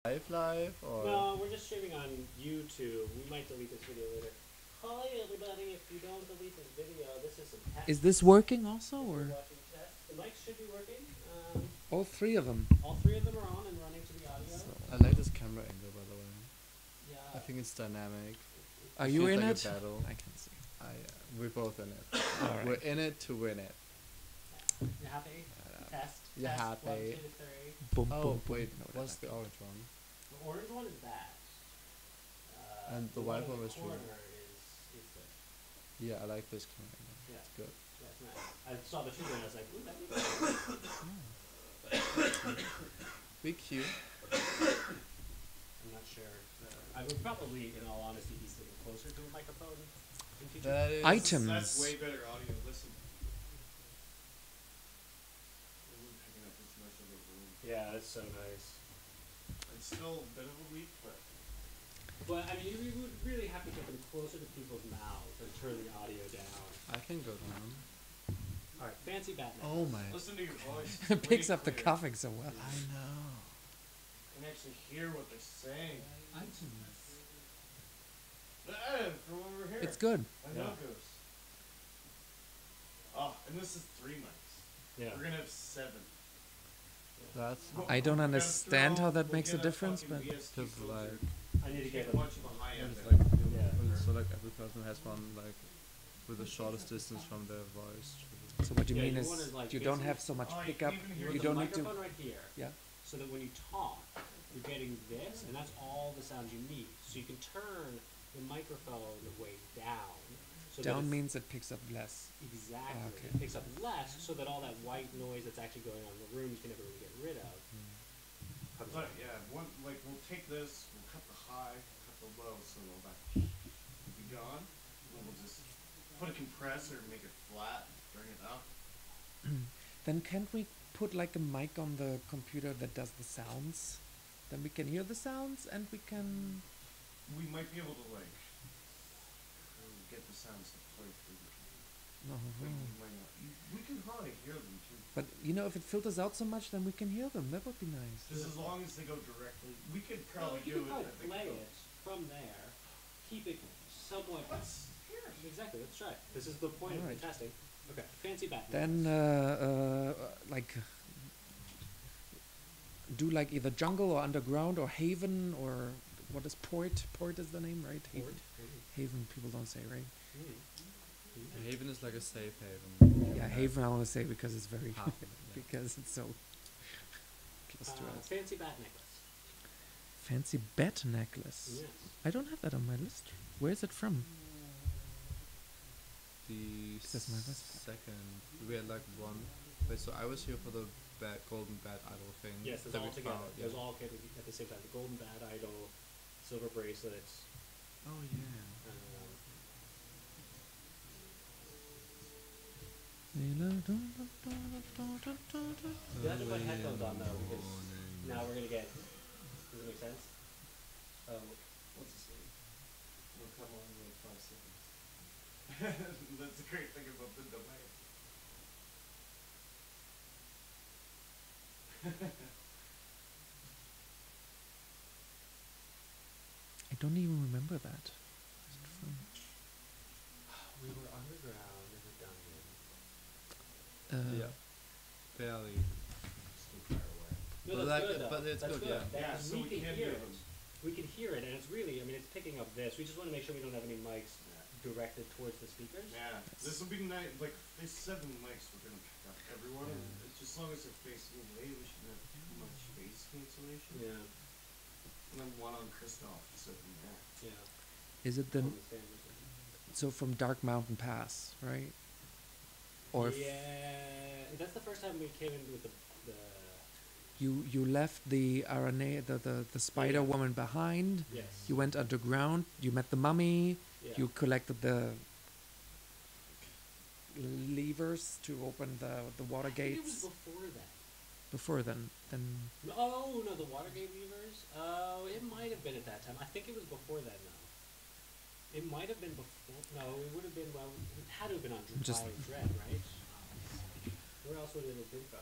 live or? No, we're just streaming on YouTube. We might delete this video later. Hi everybody, if you don't delete this video, this is some test. Is this working also, If or you're watching test, the mics should be working. all three of them? All three of them are on and running to the audio. So, I like this camera angle, by the way. Yeah. I think it's dynamic. are It you feels in like a it? battle. I can see. We're both in it. All right. We're in it to win it. You happy? Test. You test. happy? 1, 2, 3. Boom, Oh boom, boom. wait, No, what's that the orange one? The orange one is that. And the white one in the was corner true. is the. Yeah, I like this camera angle. Yeah. It's good. Yeah, it's nice. I saw the two and I was like, ooh, that'd be good. Be cute. I'm not sure. I would probably, in all honesty, be sitting closer to a microphone in future. That is Items. That's way better audio. Listen. Isn't picking up as much of the room. Yeah, that's so nice. It's still a bit of a leap, but But I mean, you would really have to get them closer to people's mouths and turn the audio down. I can go down. All right, fancy Batman. Oh my. listen to your voice. It picks Way up the clearer. coughing so well. I know. You can actually hear what they're saying. From over here. It's good. I Yeah. know Goose. Oh, and this is 3 mics. Yeah. We're gonna have 7. That's I don't We'll understand how that we'll makes a get difference, fucking but VST because filter. like I need to get Get them. much of a high end. it's like Yeah. so like every person has one like with the shortest distance from their voice. so what you Yeah, mean you is wanna, like, you don't basically- have so much Oh, you pickup. can even hear You the don't need to. microphone right here. Yeah. So that when you talk, you're getting this, and that's all the sounds you need. So you can turn the microphone way down. So that Down it's- means it picks up less. Exactly. Okay. It picks up less, so that all that white noise that's actually going on in the room you can never really get rid of. Comes But out. yeah, we'll take this, we'll cut the high, cut the low, so all that will be gone. And we'll just put a compressor, make it flat, bring it up. Then can't we put like a mic on the computer that does the sounds? Then we can hear the sounds and we can. We might be able to get the sounds to play through the No. we might not. We can probably hear them too. But if it filters out so much, then we can hear them. That would be nice. Just as long as they go directly, we could Well, probably you do can it. probably at the play coast. it from there, keep it somewhat. Let's hear it. Exactly, let's try. This is the point of Alright. the testing. Okay, fancy Batman. Then like do like either jungle or underground or haven or what is port? Port is the name, right? Haven. Haven people don't say, right? Haven is like a safe haven. Yeah, haven I want to say because it's very Hafen, yeah. because it's so close to us. Fancy bat necklace. Fancy bat necklace. Yes. I don't have that on my list. Where is it from? The That's my best part. second, we had like one. Wait, so I was here for the golden bat idol thing. Yes, there's that all we together. found, There's yeah. all at the same time. The golden bat idol, silver bracelets. Oh yeah. You have to put headphones on though because now we're gonna get. Does it make sense? What's this thing? We'll come on in like 5 seconds. That's the great thing about the delay. I don't even remember that. Where's it from? We were underground in a dungeon. Yeah. Barely. Still far away. No, But that's like- good though. but it's That's good, yeah. Yeah, Because so we can hear it. them. We can hear it, and it's really. I mean, it's picking up this. We just want to make sure we don't have any mics directed towards the speakers. Yeah, this will be nice. Like, there's 7 mics we're gonna pick up everyone. And it's just as long as they're facing away, we shouldn't have too much bass cancellation. Yeah. And then one on Christoph sitting there. Yeah. Is it the On the stand or something. so from Dark Mountain Pass, right? Or Yeah, that's the first time we came in with the you left the RNA the Spider Yeah. Woman behind. yes. You went underground. You met the mummy. Yeah. You collected the levers to open the water I think it was gates. before that. Before then, Oh no, the Watergate levers. Oh, it might have been at that time. I think it was before that. No, it might have been before. No, it would have been. Well, it had to have been on Just- Dry Dread, right? Where else would it have been from?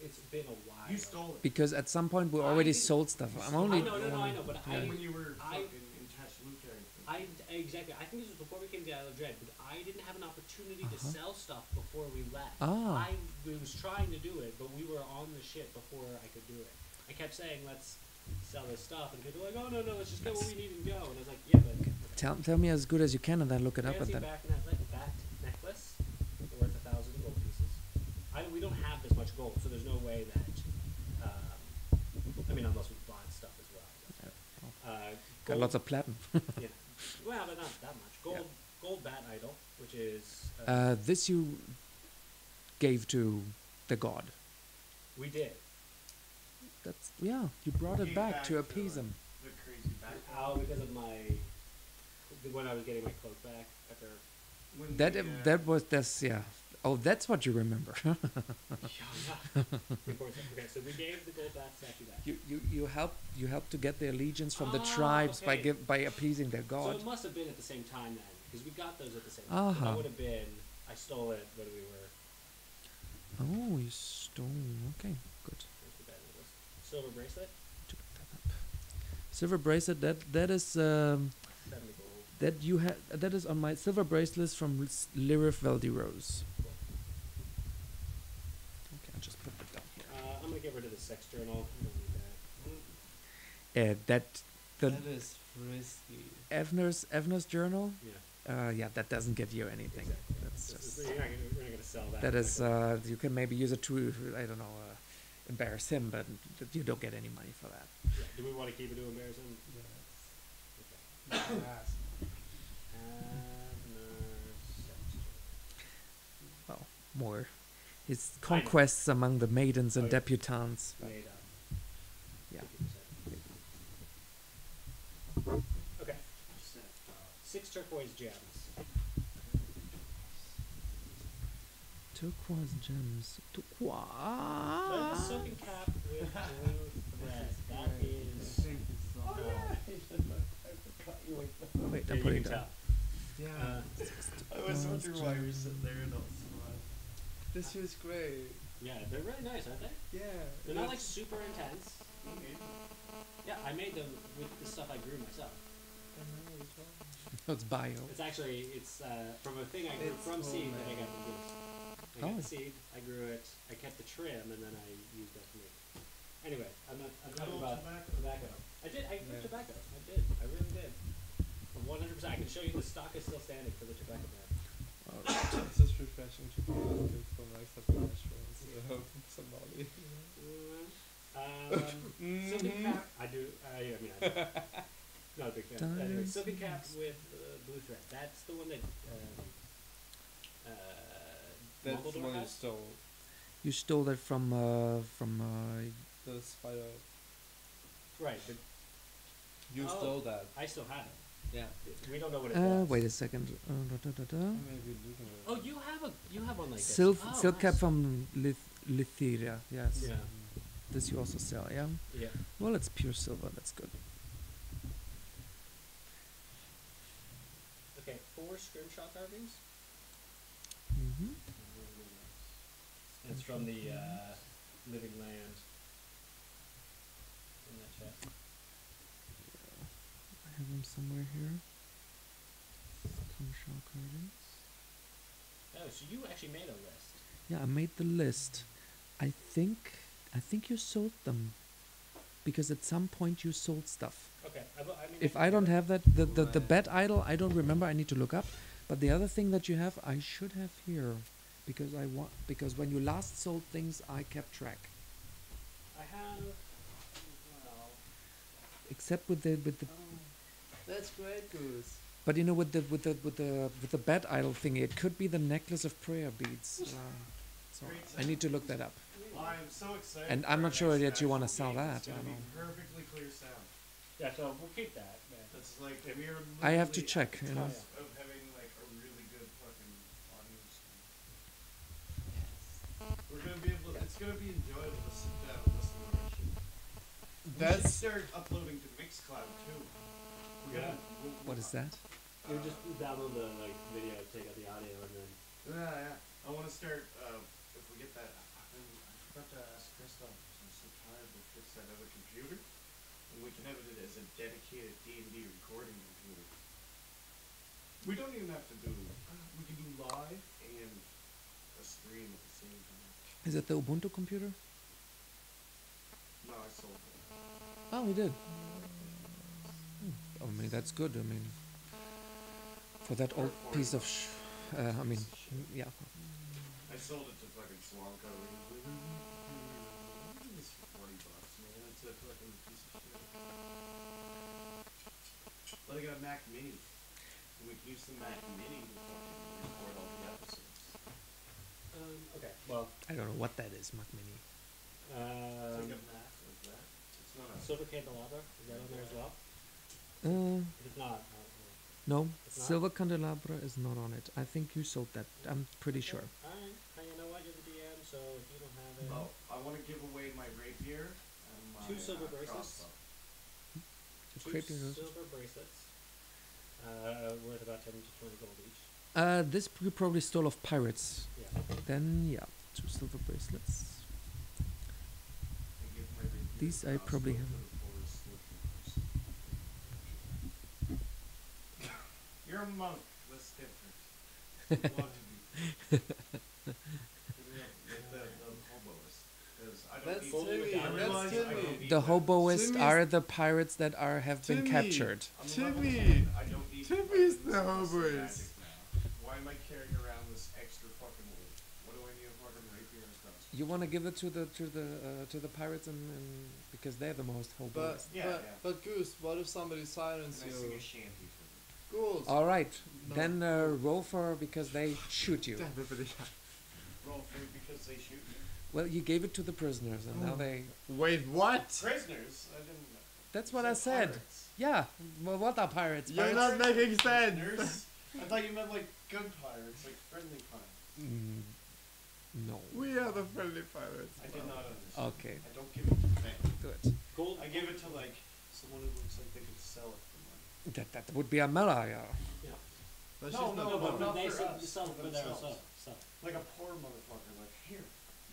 It's been a while. You stole it. Because at some point we I already didn't- sold stuff. you I'm stole- only. I know, but Yeah. When you were I- fucking in Tashluka, I think. Exactly. I think this was before we came to Isle of Dread, but I didn't have an opportunity to Uh-huh. sell stuff before we left. Ah. I was trying to do it, but we were on the ship before I could do it. I kept saying, "Let's sell this stuff," and people were like, "Oh no, let's just get what we need and go." And I was like, "Yeah, but." Okay. Tell me as good as you can, and then look it up. Fancy And then back bat necklace worth 1,000 gold pieces. We don't have this much gold, so there's no way that. I mean, unless we bought stuff as well. got Gold- lots of platinum. Yeah. Well, but not that much. Gold bat idol, which is This you gave to the god. we did. That's You brought it Gave back back to to, appease him. The crazy back. Because of when I was getting my cloak back after. When That the, that was that's yeah. Oh, that's what you remember. Okay, so we gave the gold bat statue back. you helped to get the allegiance from the Ah, tribes okay. by appeasing their So god. it must have been at the same time then, because we got those at the same time. So Uh-huh. that would have been. I stole it when we were. Oh, you stole. Okay, good. where's the bad necklace? Silver bracelet, Took that up. Silver bracelet. That is 70 gold. that is on my silver bracelet from Lirith Veldirose. Cool. Okay, I'll just put that down here. I'm gonna get rid of the sex journal. I don't need that. The That is frisky. Evner's journal. Yeah. Yeah, that doesn't get you anything. Exactly. That's This just is, we're not gonna sell that. that is you can maybe use it to I don't know embarrass him, but you don't get any money for that. Yeah. Do we want to keep it to embarrass him? Yes. Okay. Yes. Well, more his I know. conquests among the maidens and Oh, yeah. debutantes. but Made up. Yeah. 50%. Okay. 6 turquoise gems. Turquoise gems. The Turquoise. silken cap with blue thread. That is. Thank you so much. Wait, Yeah, I'm you putting can it down. tell. Yeah. I was wondering why you were sitting there and all smart. This is great. Yeah, they're really nice, aren't they? Yeah. They're not like super intense. Yeah, I made them with the stuff I grew myself. It's bio. It's actually from a thing I grew It's from seed that I homemade. got the goose. I got Oh. the seed, I grew it, I kept the trim, and then I used that to make. Anyway, I'm talking old about tobacco. I grew Yeah. tobacco. I did. I really did. 100%. I can show you the stock is still standing for the tobacco brand. It's just refreshing to be good from like some restaurants. Somebody. Silken cap. I do. I mean, I do. Not a big fan. Anyway, Diamonds. silken cap with blue thread. That's the one that. That's the Dumbledore one you has? stole. You stole that from The spider. Right, but You Oh. stole that. I still have it. Yeah. We don't know what it does. wait a second. Maybe looking at it. Oh, you have one like this. Silk Oh, silk cap nice. from Lithyria. Yes. Yeah. This you also sell, yeah. Yeah. Well, it's pure silver. That's good. Okay, 4 scrimshaw carvings. Mm-hmm. It's from the Living Land. In that chest. I have them somewhere here. Scrimshaw carvings. Oh, so you actually made a list. Yeah, I made the list. I think you sold them, because at some point you sold stuff. Okay. I mean, If I don't have that, the bat idol, I don't remember. I need to look up. But the other thing that you have, I should have here, because when you last sold things, I kept track. I have. Well. Except with the That's great, Goose. but you know with the bat idol thingy, it could be the necklace of prayer beads. So I need to look that up. I am so excited. And for I'm our not sure next that you wanna actual sell game. that, It's gonna I be don't know. perfectly clear sound. Yeah, so we'll keep that. Yeah. That's like we are. I have to literally check, at the you know. cusp of having like a really good fucking audio stream. We're gonna be able. It's gonna be enjoyable to sit down and listen to our shit. We should That's start uploading to Mixcloud too. We're Yeah. gonna. What is that? You just download the video, take out the audio, and then. Yeah. I want to start. If we get that. I forgot to I'm so tired. We'll fix that other computer, and we can have it as a dedicated D&D recording computer. We don't even have to do. We can do live and a stream at the same time. Is it the Ubuntu computer? No, I sold it. Oh, we did. I mean, that's good. I mean, for that old piece of I mean, yeah. I sold it to fucking Swanka. It's for $40, man. It's a fucking piece of shit. But I got a Mac Mini. And we can use the Mac Mini to fucking record all the episodes. Okay. Well, I don't know what that is, Mac Mini. It's like a Mac like that. It's not a... Silver Candelabra, is that on there as well? If it's not, No, It's not? Silver Candelabra is not on it. I think you sold that. I'm pretty sure. Alright, you know what, you're the DM, so if you don't have it... Oh, I want to give away my rapier and my 2 silver bracelets. crossbow. The 2 creepy nose. silver bracelets, worth about 10 to 20 gold each. This you probably stole off pirates. Yeah. Then yeah, 2 silver bracelets. I give my rapier These and I probably crossbow have. to the forest looking person. You're a monk. That's different. You want to be. Like the hoboist. 'Cause I don't That's need Timmy, I realize that's I don't Timmy. need The that. hoboists Timmy's- are the pirates that have been Timmy. captured. I'm Timmy. level 10, I don't need Timmy's weapons the unless they're hoboist. magic now. Why am I carrying around this extra fucking wood? What do I need a fucking rapier and crossbow? You want to give it to the pirates and because they're the most But, hoboists. Yeah, but Goose, what if somebody And silences I sing a you? shanty for them. Goose. All right, No. then roll for because they shoot you. Roll for because they shoot me. Well, you gave it to the prisoners, and now they. Wait, what? Prisoners? I didn't know. That's You what I said. pirates. Yeah. Well, what are pirates? You're Pirates? not making sense. Prisoners? I thought you meant like good pirates, like friendly pirates. No. We are the friendly pirates. I did not understand. Okay. I don't give it to them. Good. Gold. I give it to like someone who looks like they could sell it for money. That would be a mela, yeah. Yeah. But No, she's no, not No, but the but not they for sell, us, you sell it for for their themselves. self. Like a poor motherfucker, like here,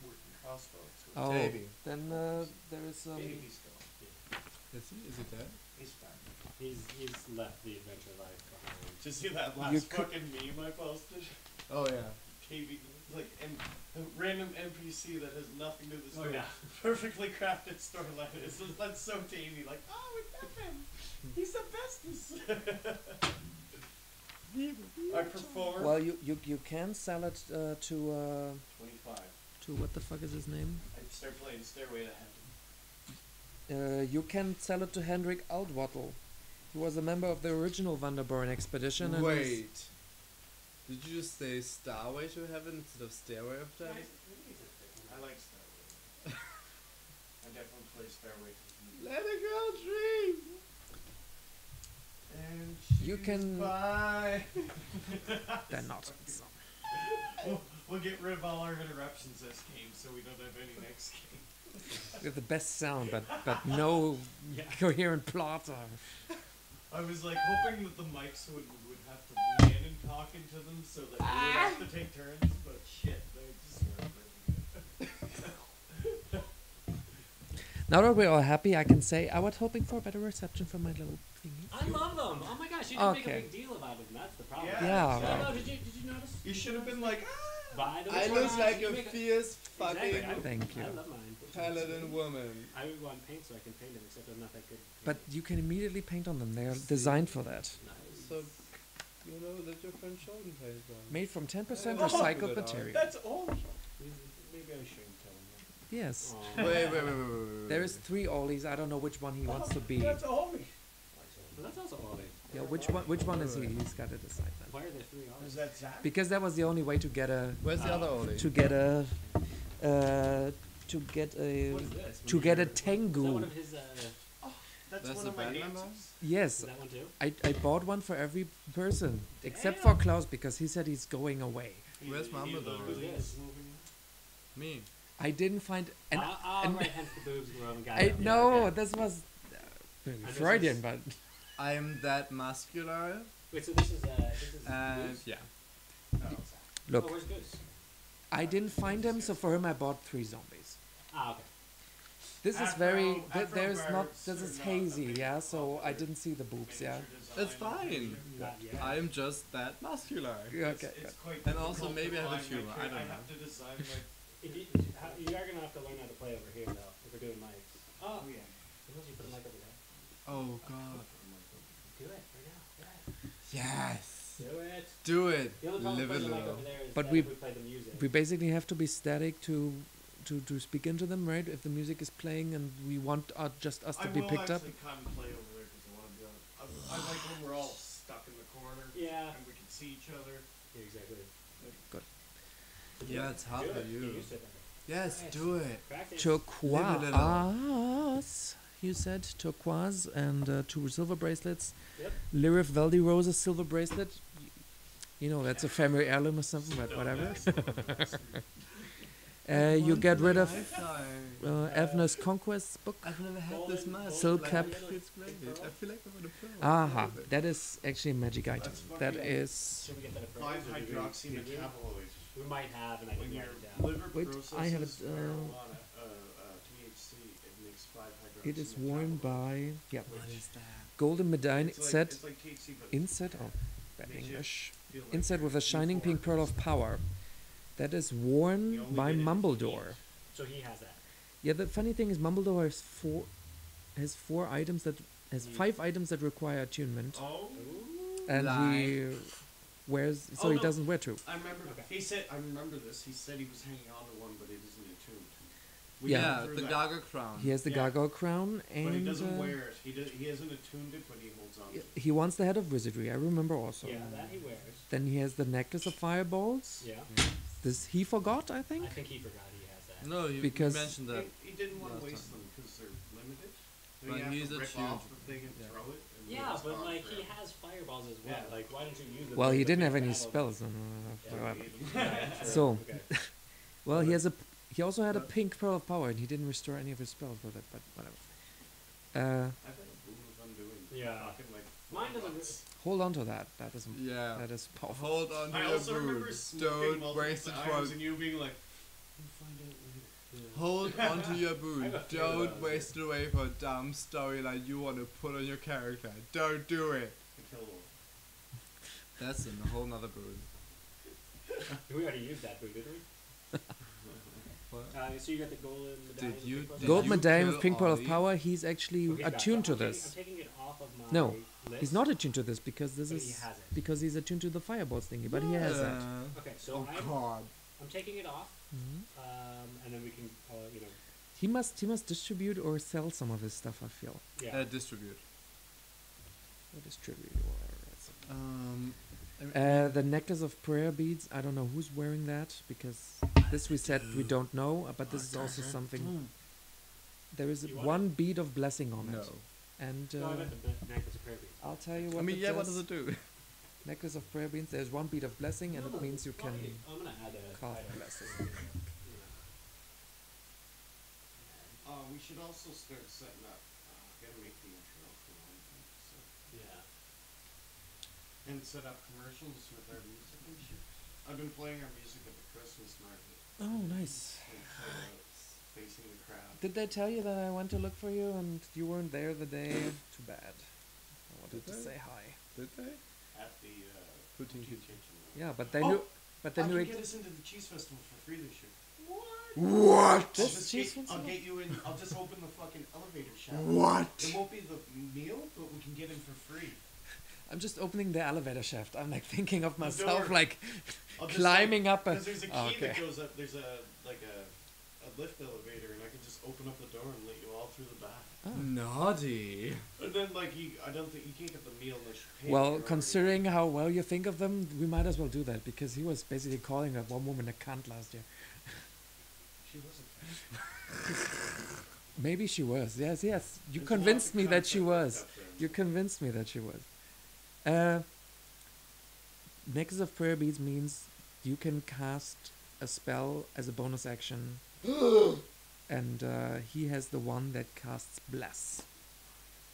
working crossbow. Oh, Davey. then there is Baby's still. Is he dead? He's fine. He's left the adventure life behind. Did you see that You last could- fucking meme I posted? Oh yeah. KB, like, and a random NPC that has nothing to do with the Oh, story. yeah. Perfectly crafted storyline. That's so Davey. Like, oh, we love him. He's the bestest. I perform. Well, you can sell it to 25. what the fuck is his name? I start playing Stairway to Heaven. You can sell it to Hendrik Aldwattle. He was a member of the original Vanderborn expedition. And he's- Wait. Did you just say Starway to Heaven instead of Stairway of Heaven? I like Stairway. I definitely play Stairway to Heaven. Let a girl dream. And You she's can- by. They're not. So. We'll get rid of all our interruptions this game, so we don't have any next game. You have the best sound, but no coherent plot. I was like hoping that the mics would have to be in and talking to them, so that we would have to take turns. But shit, they just weren't really good. Now that we're all happy, I can say I was hoping for a better reception from my little thingy. I love them. Oh my gosh, you didn't make a Okay. big deal about it, and that's the problem. Yeah. No, did you notice? You should have been like, By the I way, look like you a make fierce Exactly, fucking Thank you. I love mine. paladin woman. I would want paint so I can paint them, except I'm not that good. But you can immediately paint on them. They are designed for that. Nice. So, you know that your friend Sheldon pays them. Made from 10% Oh, recycled good eye. material. that's all. Maybe I shouldn't tell him Yes. that. Wait. There is 3 ollies. I don't know which one he wants to be. That's all me. Well, that's also all Yeah, which one is he? He's got to decide then. Why are there 3 Is olives? that Zach? Because that was the only way to get a Where's the other Oli? to get a to get a What is this? to get a Is that tengu. one of his, That's That's one the of my band member? dances. Yes, is that one too? I bought one for every person except Damn. for Klaus because he said he's going away. Where's Mama though? Who's this? Me. I didn't find and and- right, hence the boobs and the Roman guy. I no, this was really this Freudian, is- but I'm that muscular. Wait, so this is And Goose? yeah. Oh, Zach. Oh, look, where's Goose? I didn't find him, so for him I bought 3 zombies. Ah, okay. This is Afro- very. Afro There's not. barbs This are is not a hazy. big Yeah. So I popular didn't see the boobs. Yeah. miniature design That's of fine. picture. Not yet. I'm just that muscular. Yeah, It's, okay. it's quite And also difficult maybe to I have a find tumor, my I don't I know. have to design like. If you, you are gonna have to learn how to play over here though, if we're doing mics. Oh, Oh yeah. unless you put a mic over there. Oh god. Do it right now. Yes. Do it. Do it. The only problem Live with it putting the mic low. over there is But that we- if we play the music. We basically have to be static to speak into them, right? If the music is playing and we want just us to be picked up. I will actually come and play over there because I want to be on. I like when we're all stuck in the corner Yeah. and we can see each other. Yeah, exactly. Yeah, it's hard Do for it. you. Get used to it. Yes, Nice. do it. Practice. Turquoise, you said turquoise and 2 silver bracelets. Yep. Lirif Veldy Rose's silver bracelet. You know that's a family heirloom or something, but No, whatever. that's not- that's- You get rid of Lifetime. Evna's Conquest book. I've never had Golden- this much. Silk like, cap. It's great. I feel like I'm gonna pro. Aha, that is actually a magic item. That's That fucking- is. Should we get that at first, 5 or do we- hydroxy do we- metabolite. We might have, and I When can your write it down. liver Wait, processes I have it, marijuana, THC, it makes 5 hydroxy. It is worn by What is that? golden medallion It's like, set it's like THC, but inset. Oh, bad Makes you English. feel like Inset you're with a shining pink pearl of power. That is You worn only by get it if you Mumbledore. So he has that. Yeah, the funny thing is Mumbledore has 4 items that has Mm. 5 items that require attunement, Oh, Ooh. and he wears so Oh, he no. doesn't wear 2. I remember. Okay. He said, I remember this. He said he was hanging on to one, but it isn't attuned. Yeah. Yeah, went the through Gaga crown. He has the Yeah. Gargoyle crown, and But he doesn't wear it. He hasn't attuned it, but he holds on to it. he wants the head of wizardry. I remember also. Yeah, that he wears. Then he has the necklace of fireballs. Yeah. This he forgot, I think. I think he forgot he has that. No, you Because- mentioned that. He didn't want last to waste time. them because they're limited. So But you have he's to rip attuned. off the thing and Yeah. throw it. And Yeah, it's but gone like he forever. has fireballs as well. Yeah. Like, why don't you use them? Well, with he the didn't big have any battle? spells. Yeah, Whatever. he didn't- Yeah, true. So- Okay. Well, he also had a But- pink pearl of power, and he didn't restore any of his spells with it. But whatever. I've had a boom of undoing. Yeah. Talking like Mine doesn't months. Hold on to that. That is Yeah. that is powerful. Hold on to I your also remember boot. smoking Don't multiple waste it times for. and you being like, we'll find out later. Hold on to your I boot. have a fear Don't about waste it away for a dumb story like you want to put on your character. Don't do it. The kill wolf. That's in a whole nother boot. We already used that boot, didn't we? What? So you got the golden medallion. you- with pink did Gold you medallion with kill pink pearl of Ollie? power. He's actually Okay, gotcha. attuned to I'm this. taking it off of my No, list. He's not attuned to this because this But he is has it. because he's attuned to the fireballs thingy. But he has that. Okay, so Oh god. I'm taking it off, Mhm. and then we can, you know, He must distribute or sell some of his stuff. I feel yeah. Distribute. or distribute or whatever. It's- the necklace of prayer beads. I don't know who's wearing that because this we said we don't know. But this is also something. There is You want one bead of blessing on No. it, and No, I meant the necklace of prayer beads. I'll tell you what. I mean, it yeah, what does. does it do? Necklace of prayer beads. There's one bead of blessing, and No, it means you why? can I'm gonna add a cast item. blessing. We should also start setting up. Gotta make the intro for one thing. So. Yeah. And set up commercials with our music and shit. I've been playing our music at the Christmas market. Oh, nice. Like, facing the crowd. Did they tell you that I went to look for you and you weren't there the day? Too bad. I wanted Did to they? say hi. Did they? At the Poutine Poutine Kitchen. Kitchen. Yeah, but they Oh, knew. But they I knew can it. get us into the cheese festival for free this year. What? This I'll just cheese get, I'll festival? get you in. I'll just open the fucking elevator shaft. What? It won't be the meal, but we can get in for free. I'm just opening the elevator shaft. I'm like thinking of The myself door. like I'll just, climbing up a. Because there's a key Oh, okay. that goes up. There's a lift elevator, and I can just open up the door and let you all through the back. Oh. Naughty. And then I don't think you can't get the meal unless you pay. Well, for it already. considering how well you think of them, we might as well do that because he was basically calling that one woman a cunt last year. She wasn't. Maybe she was. Yes, yes. You There's convinced lots me of that she content was. up there. You convinced me that she was. Necklace of prayer beads means you can cast a spell as a bonus action, and he has the one that casts bless.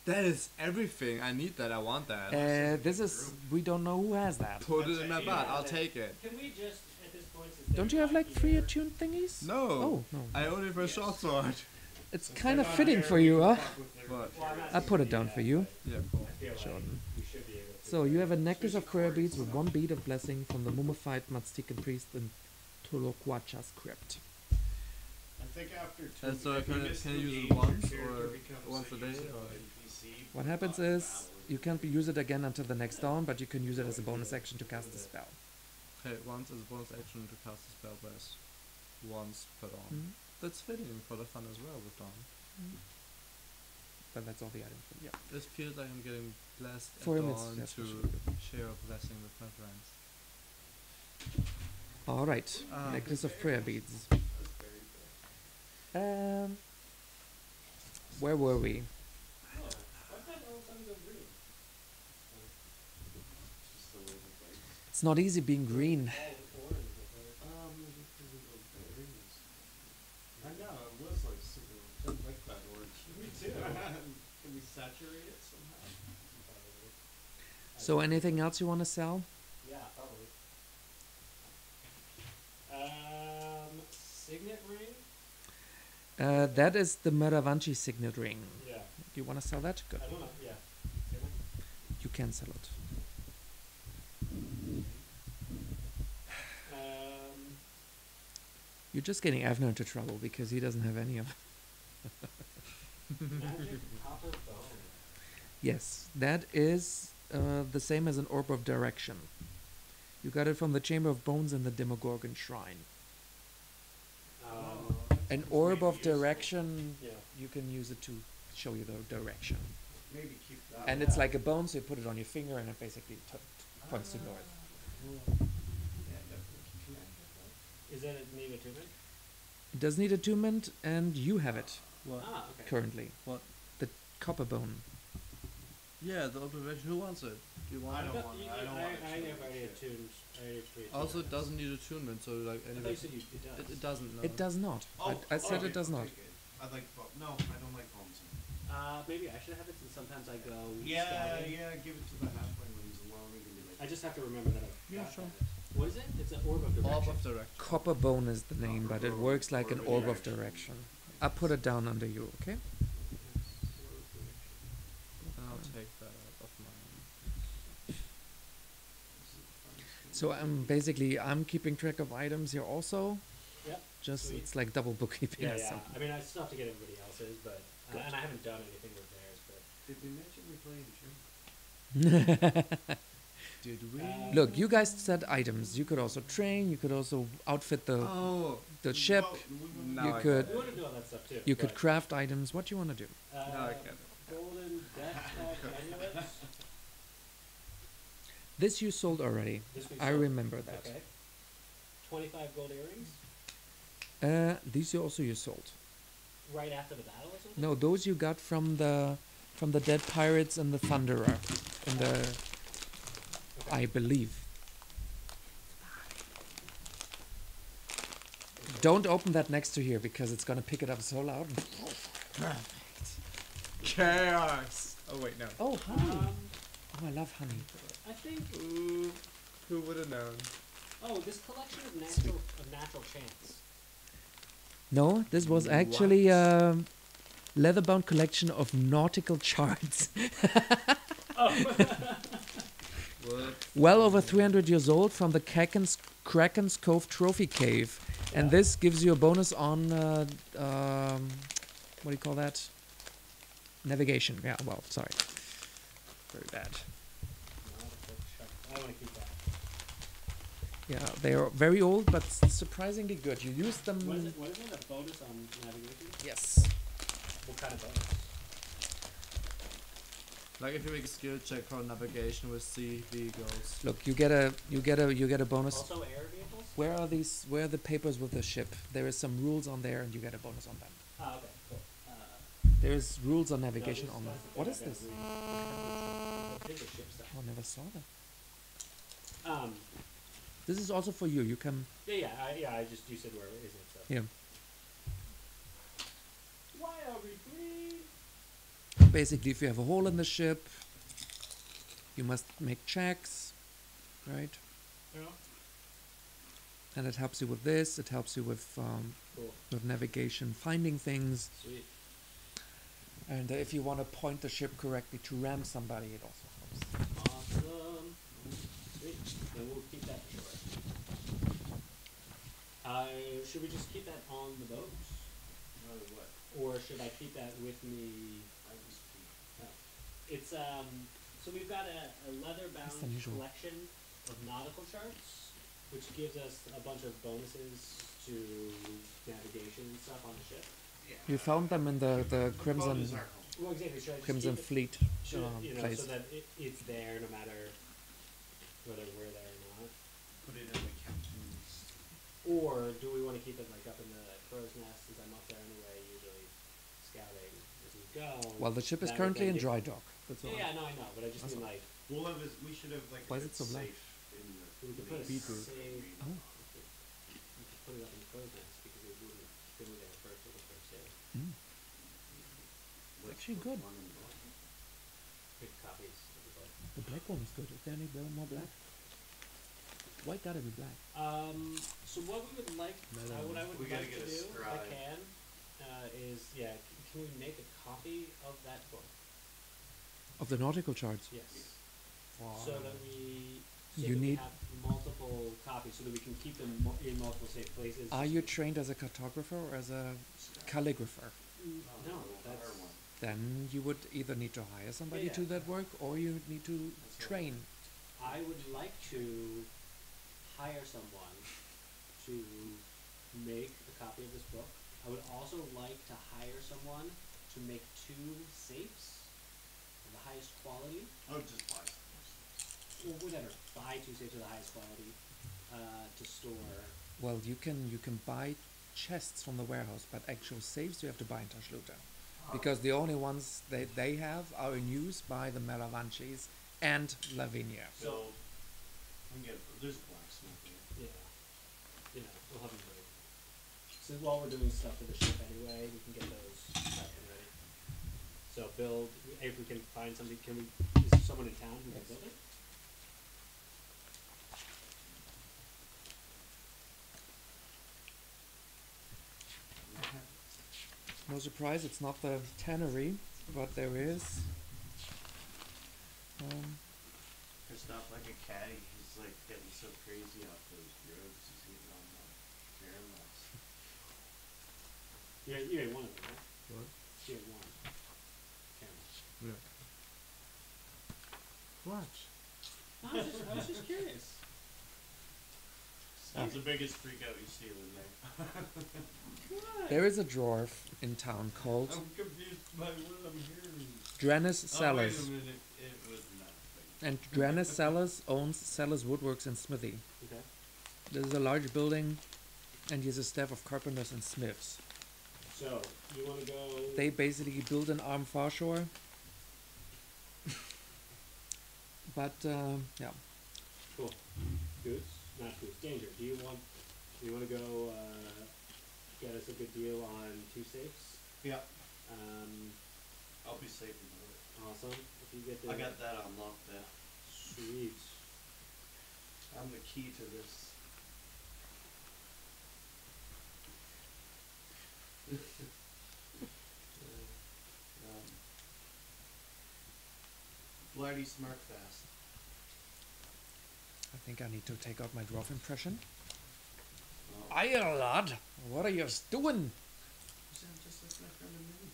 That is everything. I need that. I want that. This is we don't know who has that. Put it That's in my it, butt. yeah. I'll take it. Can we just, at this point, since Don't they're you have not like 3 here- attuned thingies? No. Oh no. I only have a Yes. short sword. It's Since kind they're of not fitting here, for we you, can huh? fuck with their What? Well, I'm not materials. I put it saying down that, for you. but Yeah, cool. I feel like Jordan. we should be able to. So you have a Especially necklace of prayer beads with chords. one bead of blessing from the mummified Maztecan priest in Toloquacha's crypt. I think after two, And so if you can miss I two use it games, your once character or becomes once a day, usable or- NPC What for happens boss is battles. you can't use it again until the next dawn, but you can use it as a bonus action to cast a spell. Okay, once as a bonus action to cast a spell burst. Once per dawn. Mhm. That's fitting for the fun as well with dawn. But that's all the items. Yeah. It feels like I'm getting blessed For at him, it's dawn that's for to sure. share a blessing with my friends. All right. Ah. Necklace of prayer beads. That's very fair. Where were we? Oh, why can't all of a sudden go green? Just the way the dice. It's not easy being green. All orange before. Maybe because of the berries. I know. It was like super. I like that orange. Me too. Can we saturate it somehow? Probably. So anything else you want to sell? Yeah, probably. Signet ring? That is the Meravanchi signet ring. Yeah. You want to sell that? Good. I don't know. Yeah. Signet? You can sell it. You're just getting Avner into trouble because he doesn't have any of Magic copper bone. Yes, that is the same as an Orb of Direction. You got it from the Chamber of Bones in the Demogorgon Shrine. An Orb of Direction, Yeah. you can use it to show you the direction. Maybe keep that. And it's like a bone, so you put it on your finger and it basically points to north. Yeah, definitely keep that. Is that a need attunement? It does need attunement, and you have it What? Ah, okay. currently. What? The copper bone. Yeah, the observation. Who wants it? Do you want I it? don't No, want you- it. I don't I want it. have already attuned. I already attuned. Also, it doesn't need attunement, so like I thought anyway. you said it does. It doesn't. No. It does not. I said okay, it does I'll not. take it. I like no, I don't like bones. Maybe I should have it since sometimes I go. Yeah, scouting. yeah, give it to the halfling when he's alone. He can be I like, just have to remember that I've Yeah, got sure. that. What is it? It's an orb of direction. Orb of direction. Copper bone is the name, but it works like an orb of direction. I put it down under you, okay? I'll take that out of mine. So I'm keeping track of items here also. Yep. Just Sweet. it's like double bookkeeping Yeah, or yeah. something. I mean, I still have to get everybody else's, but Good. and I haven't done anything with theirs, but did we mention we play in gym? Did we? Look, you guys said items. You could also train. You could also outfit Oh, the ship. now You I could- we want to do all that stuff too. You could but, craft items. What do you want to do? Now I get it. Golden death tag amulets. This you sold already. This we I sold. remember that. Okay. 25 gold earrings. These you sold. Right after the battle or something. No, those you got from the dead pirates and the Thunderer, and the I believe. Don't open that next to here because it's gonna pick it up so loud. chaos. Oh wait, no. Oh, honey! Um, Oh, I love honey. I think. Ooh, who would have known? Oh, this collection of natural chants. No, this was actually a leather-bound collection of nautical charts. What? Well over 300 years old from the Kraken's Cove Trophy Cave. And this gives you a bonus on, what do you call that? Navigation. Yeah, well, sorry. Very bad. I want to keep that. Yeah, they are very old, but surprisingly good. You use them... What is it? What is it? A bonus on navigation? Yes. What kind of bonus? Like if you make a skill check for navigation with sea vehicles. Look, you get a bonus. Also air vehicles? Where are these? Where are the papers with the ship? There is some rules on there, and you get a bonus on them. Ah, okay, cool. There's rules on navigation on them. What is this? What is the ship stuff? Oh, I never saw that. Um, This is also for you. You can. yeah, I just, you said where is it, so. Yeah. Why are we free? Basically, if you have a hole in the ship, you must make checks, right? Yeah. And it helps you with this. It helps you with Cool. navigation, finding things. Sweet. And if you want to point the ship correctly to ram somebody, it also helps. Awesome. Sweet. Then we'll keep that for sure. Should we just keep that on the boat? What? Or should I keep that with me? I just keep. It's so we've got a leather-bound That's unusual. collection of nautical charts, which gives us a bunch of bonuses to navigation and stuff on the ship. Yeah. You found them in the Crimson Boat is our home. Well, exactly. Should I just Crimson keep it, Fleet you know, place. so that it's there no matter whether we're there or not? Put it in the captain's. Or do we want to keep it like up in the crow's nest since I'm up there anyway, usually scouting as we go? Well, the ship is That would currently then in get- dry dock. That's all. Yeah, no, I know, but I just That's mean all. like We'll have this. We should have like. Why is a it so black? safe in the. we could put a Beetroot. save. Oh. We could put it up in the crow's nest because it wouldn't go there first or the first day. Mm. Let's actually put good. one in the boat. Good copies of the book. The black one is good. Is there any more black? White gotta be black. So what we would like, what I would We gotta like get to a do, if I scribe. can, is can we make a copy of that book? Of the nautical charts. Yes. Wow. So that we You we need- have multiple copies, so that we can keep them in multiple safe places. Are you trained as a cartographer or as a calligrapher? No, Our that's one. Then you would either need to hire somebody Yeah. to that work, or you need to That's train. I would like to hire someone to make a copy of this book. I would also like to hire someone to make 2 safes of the highest quality. Oh, just buy. Or whatever, buy 2 safes of the highest quality to store. Well, you can buy chests from the warehouse, but actual safes you have to buy in Tashluta. Because the only ones they have are in use by the Maravanchis and Lavinia. So we can get. There's a blacksmith here. Yeah, we'll have them ready. So while we're doing stuff for the ship anyway, we can get those prepped and ready. So build, if we can find somebody, is there someone in town who can Yes. build it? No surprise, it's not the tannery, but there is. Christoph, like a caddy, he's like getting so crazy off those drugs. He's getting on caramels. You had one of them, right? What? You had one. Caramel. Yeah. Watch. I was just curious. That's the biggest freak out you see in there. There is a dwarf in town called I'm confused by what I'm hearing. Dranis Oh, wait Sellers. a minute. It was nothing. And Dranis Sellers owns Sellers Woodworks and Smithy. Okay. This is a large building, and he has a staff of carpenters and smiths. So, you want to go... They basically build an arm foreshore. But, yeah. Cool. Goose? Not Goose. Danger. Do you want to go get us a good deal on 2 safes? Yeah, Um, I'll be safe about it. awesome. If you get the... I got that on lockdown. Sweet. I'm the key to this. Blighty Smart Fast. I think I need to take out my dwarf impression. Oh. Aye, lad! What are you doing? You sound just like my friend Amelia.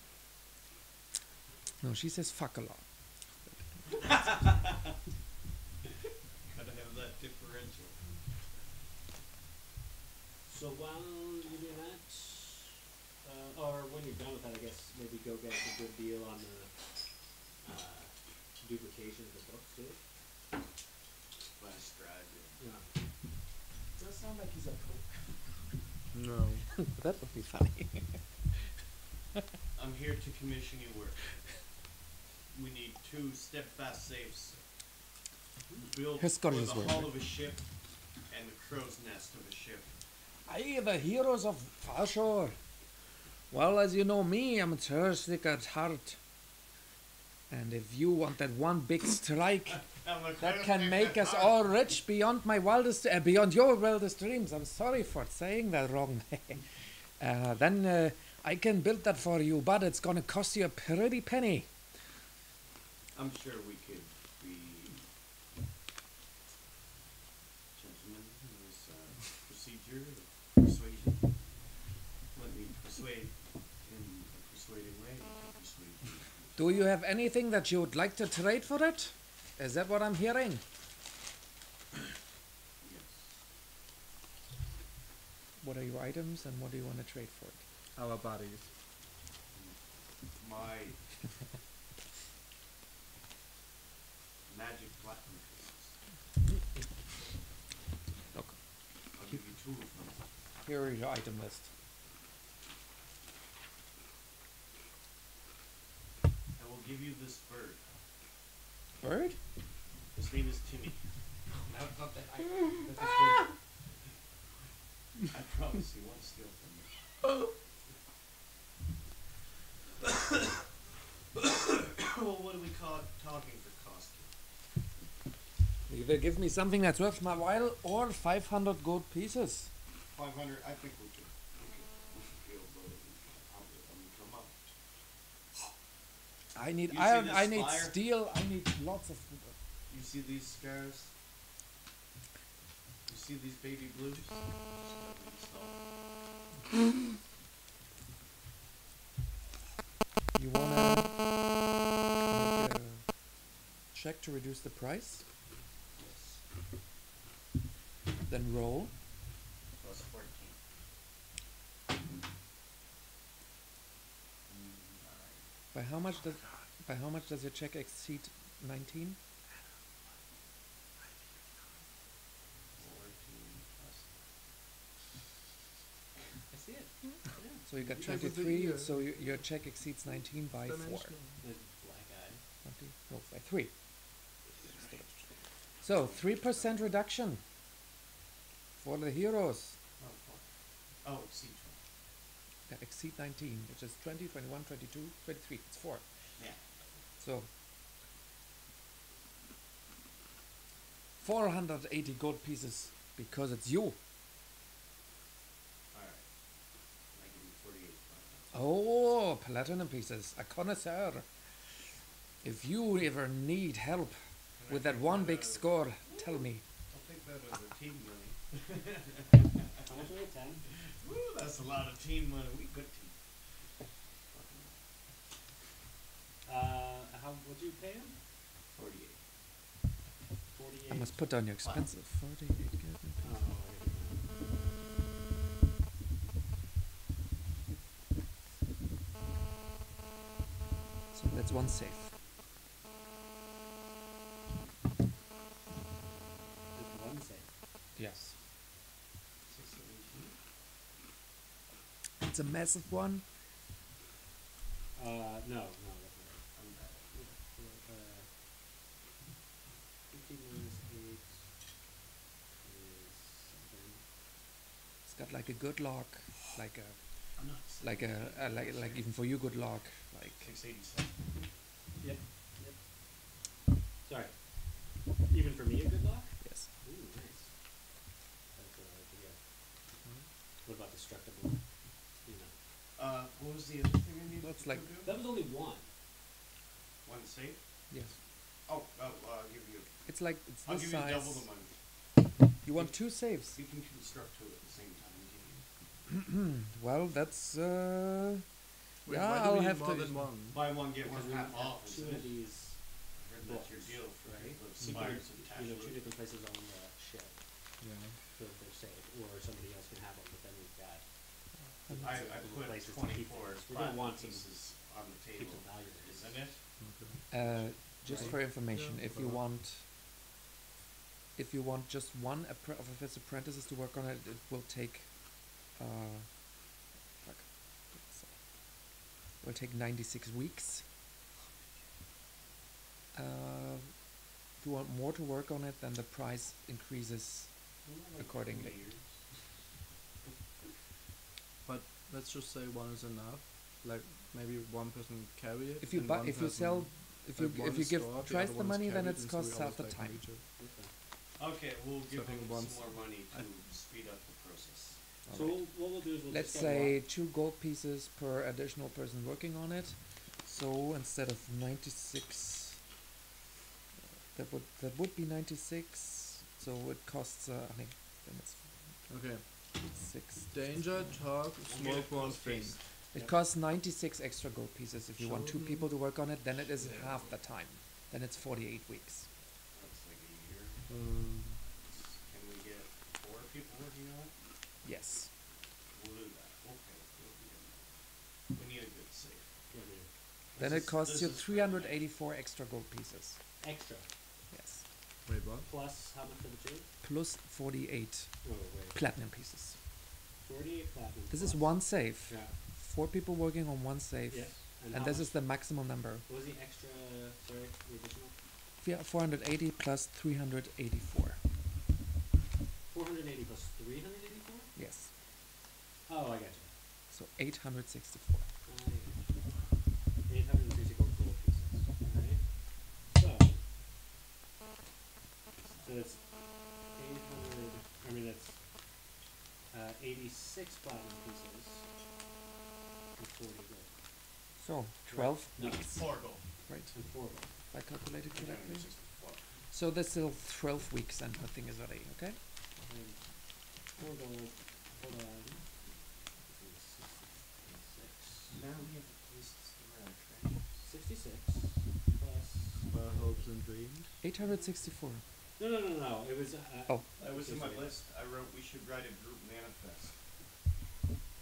No, she says fuck a lot. Gotta have that differential. So while you're doing that, or when you're done with that, I guess maybe go get a good deal on the duplication of the books too. By a scribe, yeah. Yeah. Does sound like he's a cook. No. That would be funny. I'm here to commission you work. We need 2 steadfast safes. Built Has for got the his word. hull of a ship and the crow's nest of a ship. Aye, the heroes of Farshore. Well, as you know me, I'm thirsty at heart. And if you want that one big strike that can make us all rich beyond my wildest, beyond your wildest dreams, I'm sorry for saying that wrong. Then I can build that for you, but it's gonna cost you a pretty penny. I'm sure we could be gentlemen in this procedure of persuasion. Let me persuade in a persuading way to persuade you. Do you have anything that you would like to trade for it? Is that what I'm hearing? Yes. What are your items and what do you want to trade for it? Our bodies. My magic platinum pieces. Look, I'll give you 2 of them. here are your item list. I will give you this bird. Bird? His name is Timmy. Not that I. I promise he won't steal from me. Well, what do we call it? Talking for cost here? Either give me something that's worth my while or 500 gold pieces. 500. I think we could feel about it. Come up. I need You see iron, this I need fire? steel, I need lots of... You see these scars? You see these baby blues? You wanna make a check to reduce the price? Yes. Then roll. Plus 14. Alright. By how much does your check exceed 19? 14 plus. I see it. So you got Yeah, but the 23, year- so your check exceeds 19 by 4. Dimensional. There's black eye. 20, no, by 3. So 3% reduction for the heroes Oh, fuck. Oh, exceed 20. that exceed 19, which is 20, 21, 22, 23. It's 4. Yeah. So 480 gold pieces because it's you. Alright. I give you 48. Oh, platinum pieces, a connoisseur. If you ever need help Can I with that take one that big as- score, tell me. I'll take that as a team money. How much was it? 10? Woo, that's a lot of team money. We good team. What'd you pay him? 48. 48. I must put down your expensive 48 gold pieces. Oh, I didn't know. So that's one safe. Just one save. Yes. 617. It's a massive one. No, that's not right. I'm bad. 15 minus 8 is something. It's got like a good lock, like a I'm not. like even for you good luck, like 687. Yep. Sorry. Even for me, a good lock? yes. Ooh, nice. That's what I like to hear. What about destructible? You know. What was the other thing I needed That's to like- do? That was only one. One save? Yes. Oh, I'll give you. It's like it's I'll this give you size. double the money. You want 2 saves? We can construct 2 at the same time. Can Well, that's Wait, yeah, why do I'll we need have more to. than one? you? Buy one, get one Because we half have off. two Isn't of it? these I heard that's your books, deal for right? people of You can, spires of two Tashloo. different places on the ship Yeah. for their save, or somebody else can have them, but then we've got I multiple put places to keep 24 things. We don't want some pieces on the keep table, some value there. isn't it? Okay. Just Right. for information, Yeah, if you whatever. want just one of his apprentices to work on it, it will take fuck. It will take 96 weeks. If you want more to work on it, then the price increases. Accordingly. But let's just say one is enough. Like maybe one person carry it. If you and buy, one if you person- sell, if you like one if you is give stored, twice other the one is money, then carried, it and so we costs half always, the like, time. reach it. Okay. Okay, we'll give I think them once- some more money to speed up the process. So what we'll do is we'll Let's just get say 2 gold pieces per additional person working on it. So instead of 96, that would be 96. So it costs. I think then it's Okay. 6. Danger, talk, smoke one thing. It costs 96 extra gold pieces if you want 2 Show people to work on it. Then it is half the time. Then it's 48 weeks. That's like a year. Can we get 4 people working on it? Yes. We'll do that. Okay. We'll do that. We need a good safe. Then This it is- costs this you is 384 extra gold pieces. extra. Yes. Wait, what? Plus how much for the 2? Plus 48 Oh wait. platinum pieces. 48 platinum. This is plus- one save. Yeah. 4 people working on one save. Yeah. And how this much- is the maximum number. What was the extra? Sorry, the additional. 480 plus 384. 480 plus 384. Yes. Oh, I got you. So 864. 864 gold pieces. Alright. So it's 800. I mean, that's 86 platinum pieces and 40 gold. So 12 No, weeks. 4 gold. Right. and 4 gold. If I calculated correctly. It's just 4. So there's still 12 weeks and nothing is ready, okay? And 4 gold. Hold on. 66. Now we have a place to store our treasure. 66 plus. Hopes and dreams. 864. No. It was. Oh. That was in my Sorry. list. I wrote we should write a group manifest.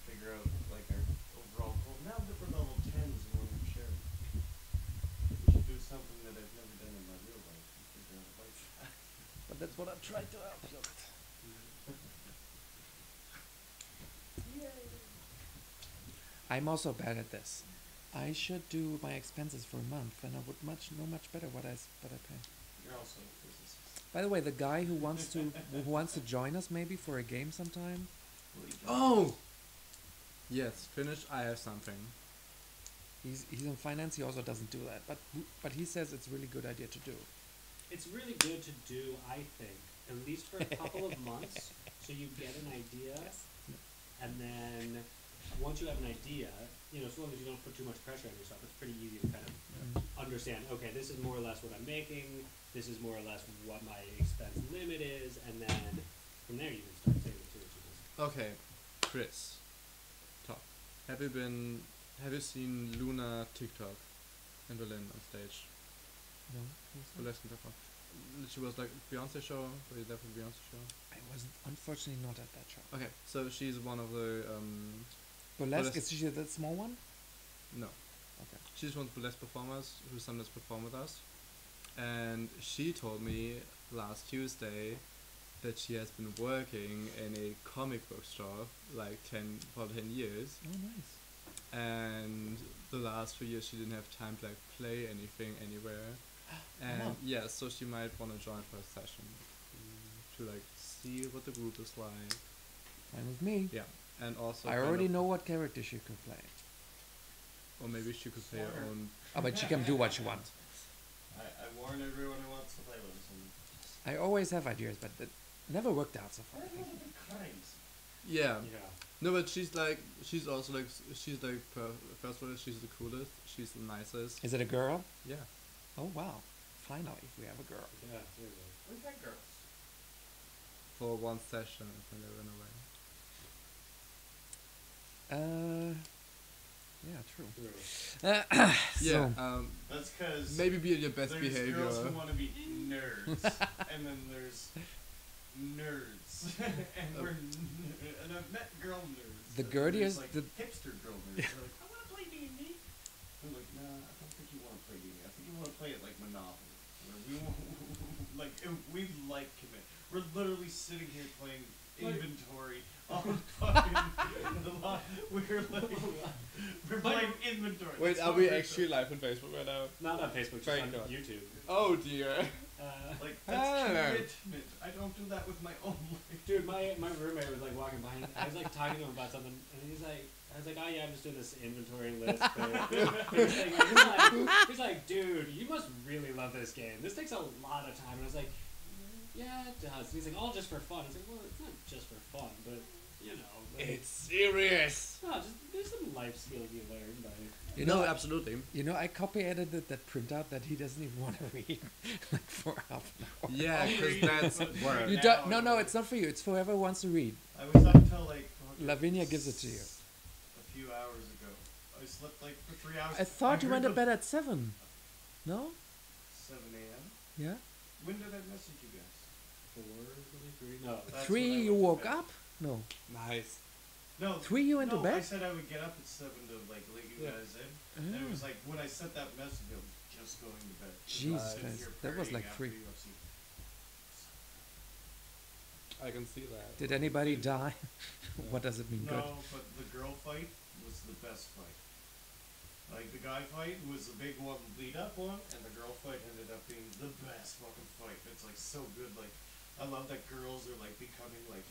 Figure out like our overall goal. Now that we're level 10s and we're in charity, we should do something that I've never done in my real life. And figure out like that. But that's what I tried to help you with. I'm also bad at this. I should do my expenses for a month, and I would know much better what I pay. You're also a physicist. By the way, the guy who wants to join us maybe for a game sometime. Will you join Oh! Yes, finish. I have something. He's in finance. He also doesn't do that, but he says it's a really good idea to do. It's really good to do, I think, at least for a couple of months, so you get an idea, and then once you have an idea, as long as you don't put too much pressure on yourself, it's pretty easy to kind of understand. Okay, this is more or less what I'm making. This is more or less what my expense limit is, and then from there you can start saving too. Okay, Chris. Top. Have you seen Luna TikTok in Berlin on stage? No, Burlesque TikTok. She was like Beyonce show. Were you there for the Beyonce show? I was unfortunately not at that show. Okay, so she's one of the Burlesque, Burlesque- is she the small one? no. Okay. She's one of the burlesque performers who sometimes perform with us. And she told me last Tuesday that she has been working in a comic book store like 10 years. Oh, nice. And the last 2 years she didn't have time to like play anything anywhere. And Oh. yeah, so she might want to join for a session to like see what the group is like. Fine with me. Yeah, and also I kind already of- know what character she could play. or maybe she could play her Sure. own. Oh, but she can do what she wants. I warn everyone who wants to play with us. I always have ideas, but it never worked out so far. We're a little bit crazy. Yeah. Yeah. No, but she's also like first of all she's the coolest. She's the nicest. Is it a girl? Yeah. Oh wow! Finally, we have a girl. Yeah, seriously. We've had girls. For one session, and then they ran away. Yeah, true. True. Yeah. So, That's because Maybe be at your best there's behavior. girls who want to be nerds, and then there's nerds, and and I've met girl nerds. The and then there's, girdiest- like the- hipster girl nerds. They're like, I want to play D&D. I'm like, nah, I don't think you want to play D&D. I think you want to play it like Monopoly, where we want, like we like commit. We're literally sitting here playing inventory on fucking the lot. We're playing inventory. Wait, That's are what we we're actually live on Facebook right now? Not on Facebook, just Thank on God. YouTube. Oh dear. like that's Ah. commitment. I don't do that with my own life. Dude, my roommate was like walking behind. I was like talking to him about something, and I was like, oh yeah, I'm just doing this inventory list. He's like, dude, you must really love this game. This takes a lot of time. And I was like, yeah, it does. And he's like, all just for fun. I was like, well, it's not just for fun, but you know. Like, It's serious. no, just there's some life skills you learn by. You No, know, absolutely. you know, I copy edited that printout that he doesn't even want to read, like for half an hour. Yeah, I'll because read, that's but work. right You now don't. I No, no, don't- it's not for you. It's for whoever wants to read. I was up till like fucking Lavinia gives it to you. a few hours ago. I slept like for 3 hours. I thought you heard went to the- bed at 7. No? 7 a.m. Yeah. When did I message you guys? 4, really? 3? No. That's 3 when I you went to woke bed. up? No. Nice. No. 3 you went to I bed? said I would get up at 7 to like let you Yeah. guys in. And it Ah. was like when I sent that message, I was just going to bed. Jesus I was sitting Christ, here that was praying like after 3. UFC. I can see that. Did anybody die? What does it mean? Good. No, but the girl fight was the best fight. Like the guy fight was the big one lead up one, and the girl fight ended up being the best fucking fight. It's like so good. Like I love that girls are like becoming like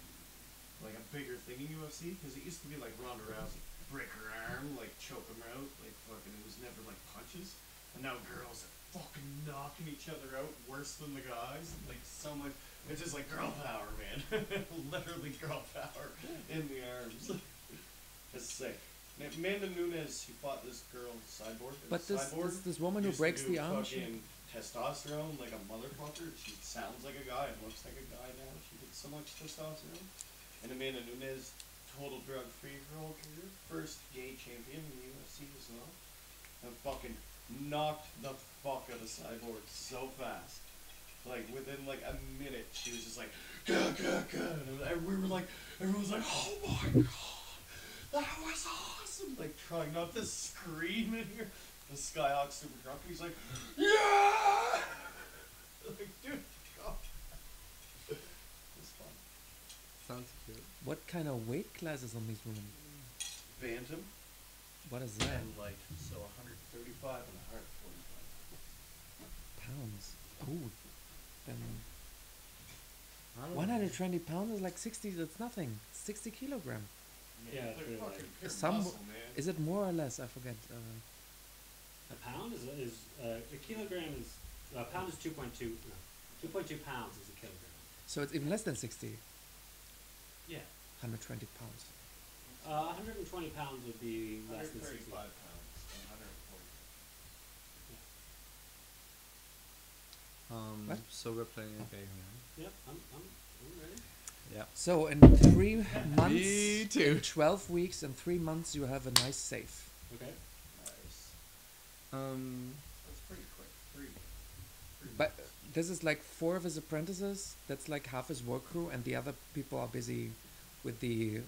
a bigger thing in UFC because it used to be like Ronda Rousey break her arm, like choke him out, like fucking. It was never like punches, and now girls are fucking knocking each other out worse than the guys. Like so much. It's just like girl power, man. Literally girl power in the arms. It's sick. Amanda Nunes, who fought this girl, Cyborg. But Cyborg, this woman who used to breaks do the arm, she, fucking testosterone like a motherfucker. She sounds like a guy and looks like a guy now. She did so much testosterone. And Amanda Nunes, total drug-free her whole career. First gay champion in the UFC as well. And fucking knocked the fuck out of Cyborg so fast. Like within like a minute, she was just like, gah, gah, gah. And we were like, everyone was like, oh my god, that was awesome. Like trying not to scream in here. The Skyhawk's super drunk, and he's like, yeah. Like, dude, God. It was fun. Sounds cute. what kind of weight classes on these women? Bantam What is that? and light, so 135 and 145. Pounds. Oh, then I don't know. 120 pounds is like 60. That's nothing. 60 kilogram. Yeah, they're pretty fucking light. pure Some- muscle, man. Is it more or less? I forget. A pound is a kilogram is a pound is 2.2 no 2.2 pounds is a kilogram. So it's even less than 60. Yeah. 120 pounds. 120 pounds would be less than 60. 135 pounds and 140. What? So we're playing a game now. Yep, I'm ready. Yeah. So in 3 months, Me too. in 12 weeks, in 3 months, you have a nice safe. Okay. Nice. Um. That's pretty quick. Three But months. this is like 4 of his apprentices. That's like half his work crew, and the other people are busy with the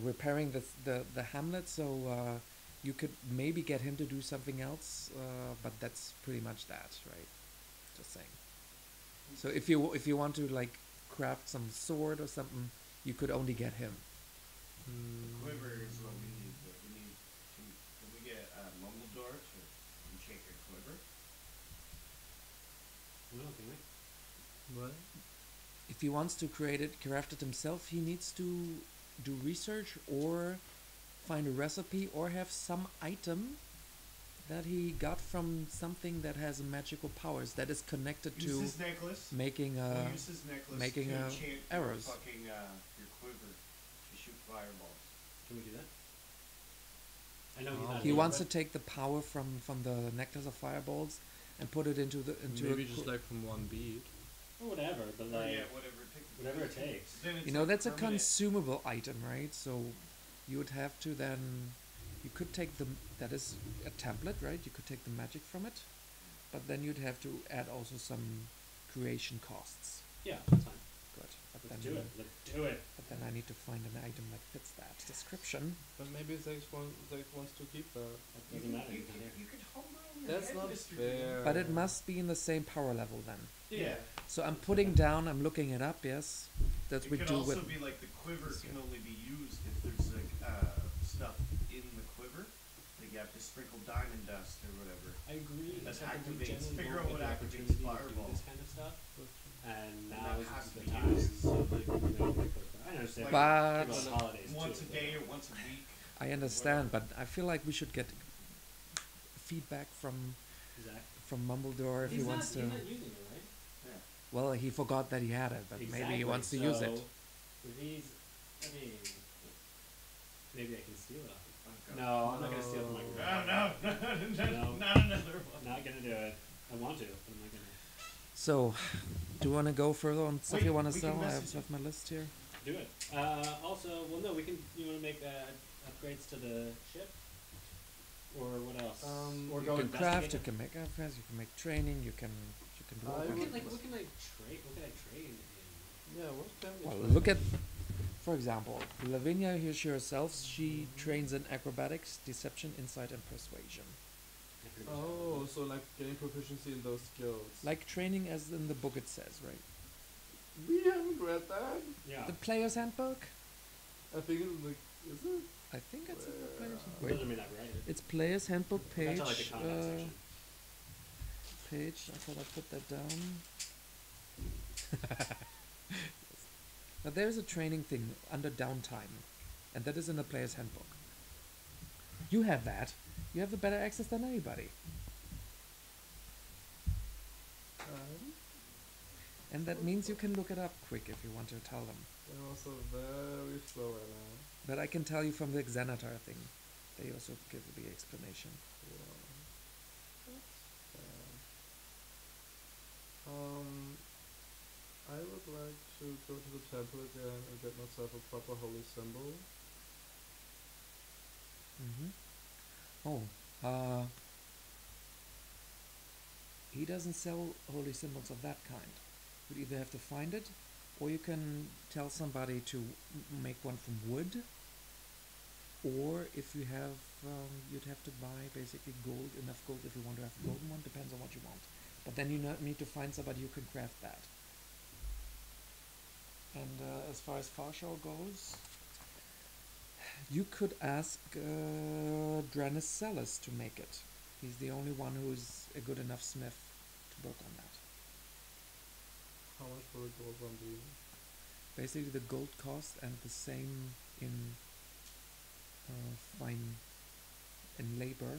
repairing the hamlet. So you could maybe get him to do something else, but that's pretty much that, right? Just saying. So if you want to like craft some sword or something, you could only get him. The quiver is what we need. But we need. Can we get Mumbledore to enchant your quiver? Well, can we? What? If he wants to craft it himself, he needs to do research or find a recipe or have some item that he got from something that has magical powers that is connected Use to his necklace. making We'll use his necklace making, to enchant arrows. Your fucking your quiver to shoot fireballs. Can we do that? I know he's not. He here, wants to but take the power from the necklace of fireballs and put it into Maybe a just like from one bead. or whatever, but Or, like yeah, whatever it takes. whatever it takes. Then it's you know, like that's a permanent. consumable item, right? So you would have to then you could take that is a template, right? You could take the magic from it, but then you'd have to add also some creation costs. Yeah, that's fine. Good. But Let's then do it. Let's do it. But then I need to find an item that fits that description. But maybe Zach wants to keep that. That doesn't matter. You He's not could, here. you could homebrew your That's head not mystery. fair. But it must be in the same power level then. Yeah. So I'm putting down, I'm looking it up, yes. That's It we could do also with be like the quiver Yes, can yeah. only be used if there's like stuff in the quiver. Like you have to sprinkle diamond dust or whatever. I agree. That except that we activates- generally figure don't out get what the activates opportunity to do fireball. this kind of stuff, and And now that is has to the be time. used. So like, you know, like, I understand. Like, But- people on holidays Once too, a day or once a week. I understand, but I feel like we should get feedback from Exactly. Mumbledore if He's he wants to. He's not using it, right? Yeah. Well, he forgot that he had it, but maybe he wants to use it. If he's I mean, maybe I can steal it off. Oh, God. No, I'm not gonna steal it from my No, grandma. no, No. not another one. Not gonna do it. I want to, but I'm not gonna. So, do you want to go further on stuff Wait, you want to we sell? can I message have my list here. Do it. Also, well, no, we can. You want to make upgrades to the ship, or what else? Or You go can craft, you investigate can make outfits, you can make training, you can do all I it? kinds What of can, things. what can I trade? What can I trade in? Yeah, what can we Well, try? look at, for example, Lavinia here, she herself, she trains in acrobatics, deception, insight, and persuasion. I pretty much have Oh, one. so like getting proficiency in those skills. Like training as in the book it says, right? we haven't read that. Yeah. The player's handbook? I think it's like, is it? I think it's in the player's It handbook. doesn't mean I've read it. It's player's handbook That's page. on, like the combat section. Page. I thought I put that down. But there is a training thing under downtime, and that is in the player's handbook. You have that. You have the better access than anybody, and that means you can look it up quick if you want to tell them. I'm also very slow right now. But I can tell you from the Xanatar thing. They also give the explanation. Wow. That's I would like to go to the temple again and get myself a proper holy symbol. He doesn't sell holy symbols of that kind. You either have to find it, or you can tell somebody to make one from wood, or if you have, you'd have to buy basically gold, enough gold if you want to have a golden one, depends on what you want. But then you need to find somebody who can craft that. And as far as Farshal goes, you could ask Dranis Celis to make it. He's the only one who's a good enough smith to work on that. How much will the gold one be? Basically the gold cost and the same in fine in labor,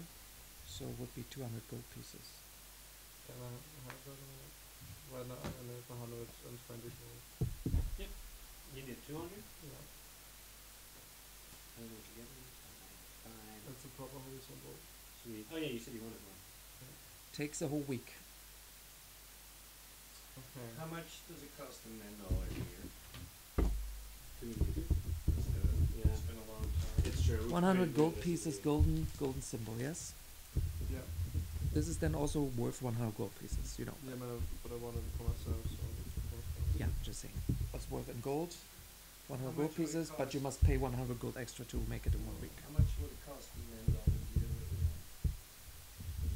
so it would be 200 gold pieces. Can I have that? Right now I need 120 gold. You need 200? Yeah. I don't know what you're getting. Fine. That's a proper holy symbol. Sweet. Oh yeah, you said you wanted one. Takes a whole week. Okay. How much does it cost in $10 a year? Do we need to? Let's do it. Yeah. It's been a long time. It's true. 100 gold pieces, golden symbol, yes? Yeah. This is then also worth 100 gold pieces, you know. Yeah, but I wanted it for myself, so Yeah, just saying. What's worth in gold? 100 How gold much would it pieces, but you cost? must pay 100 gold extra to make it in 1 week. How much would it cost in $10 a year?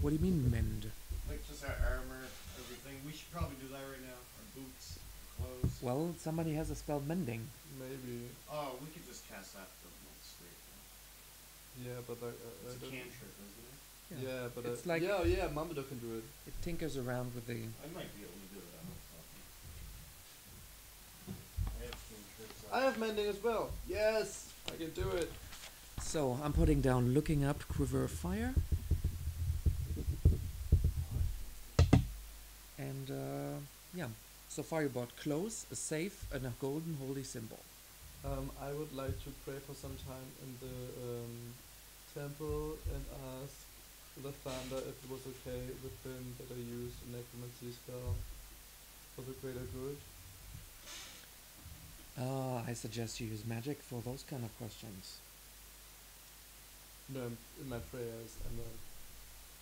What do you mean mend? Like just our armor, everything. We should probably do that right now. Our boots, clothes. Well, somebody has a spell mending. maybe. Oh, we could just cast that for the month straight. Yeah, but I It's a don't- cantrip, isn't it? Yeah, but It's like- yeah, Mamadou can do it. It tinkers around with the... I might be able to do it. I don't know. I have cantrips. I have mending as well. Yes, I can do it. So, I'm putting down looking up Quiver of Fire. And, yeah. So far you bought clothes, a safe, and a golden holy symbol. I would like to pray for some time in the temple and ask the thunder if it was okay with him that I used a necromancy spell for the greater good. I suggest you use magic for those kind of questions. No, in my prayers, I'm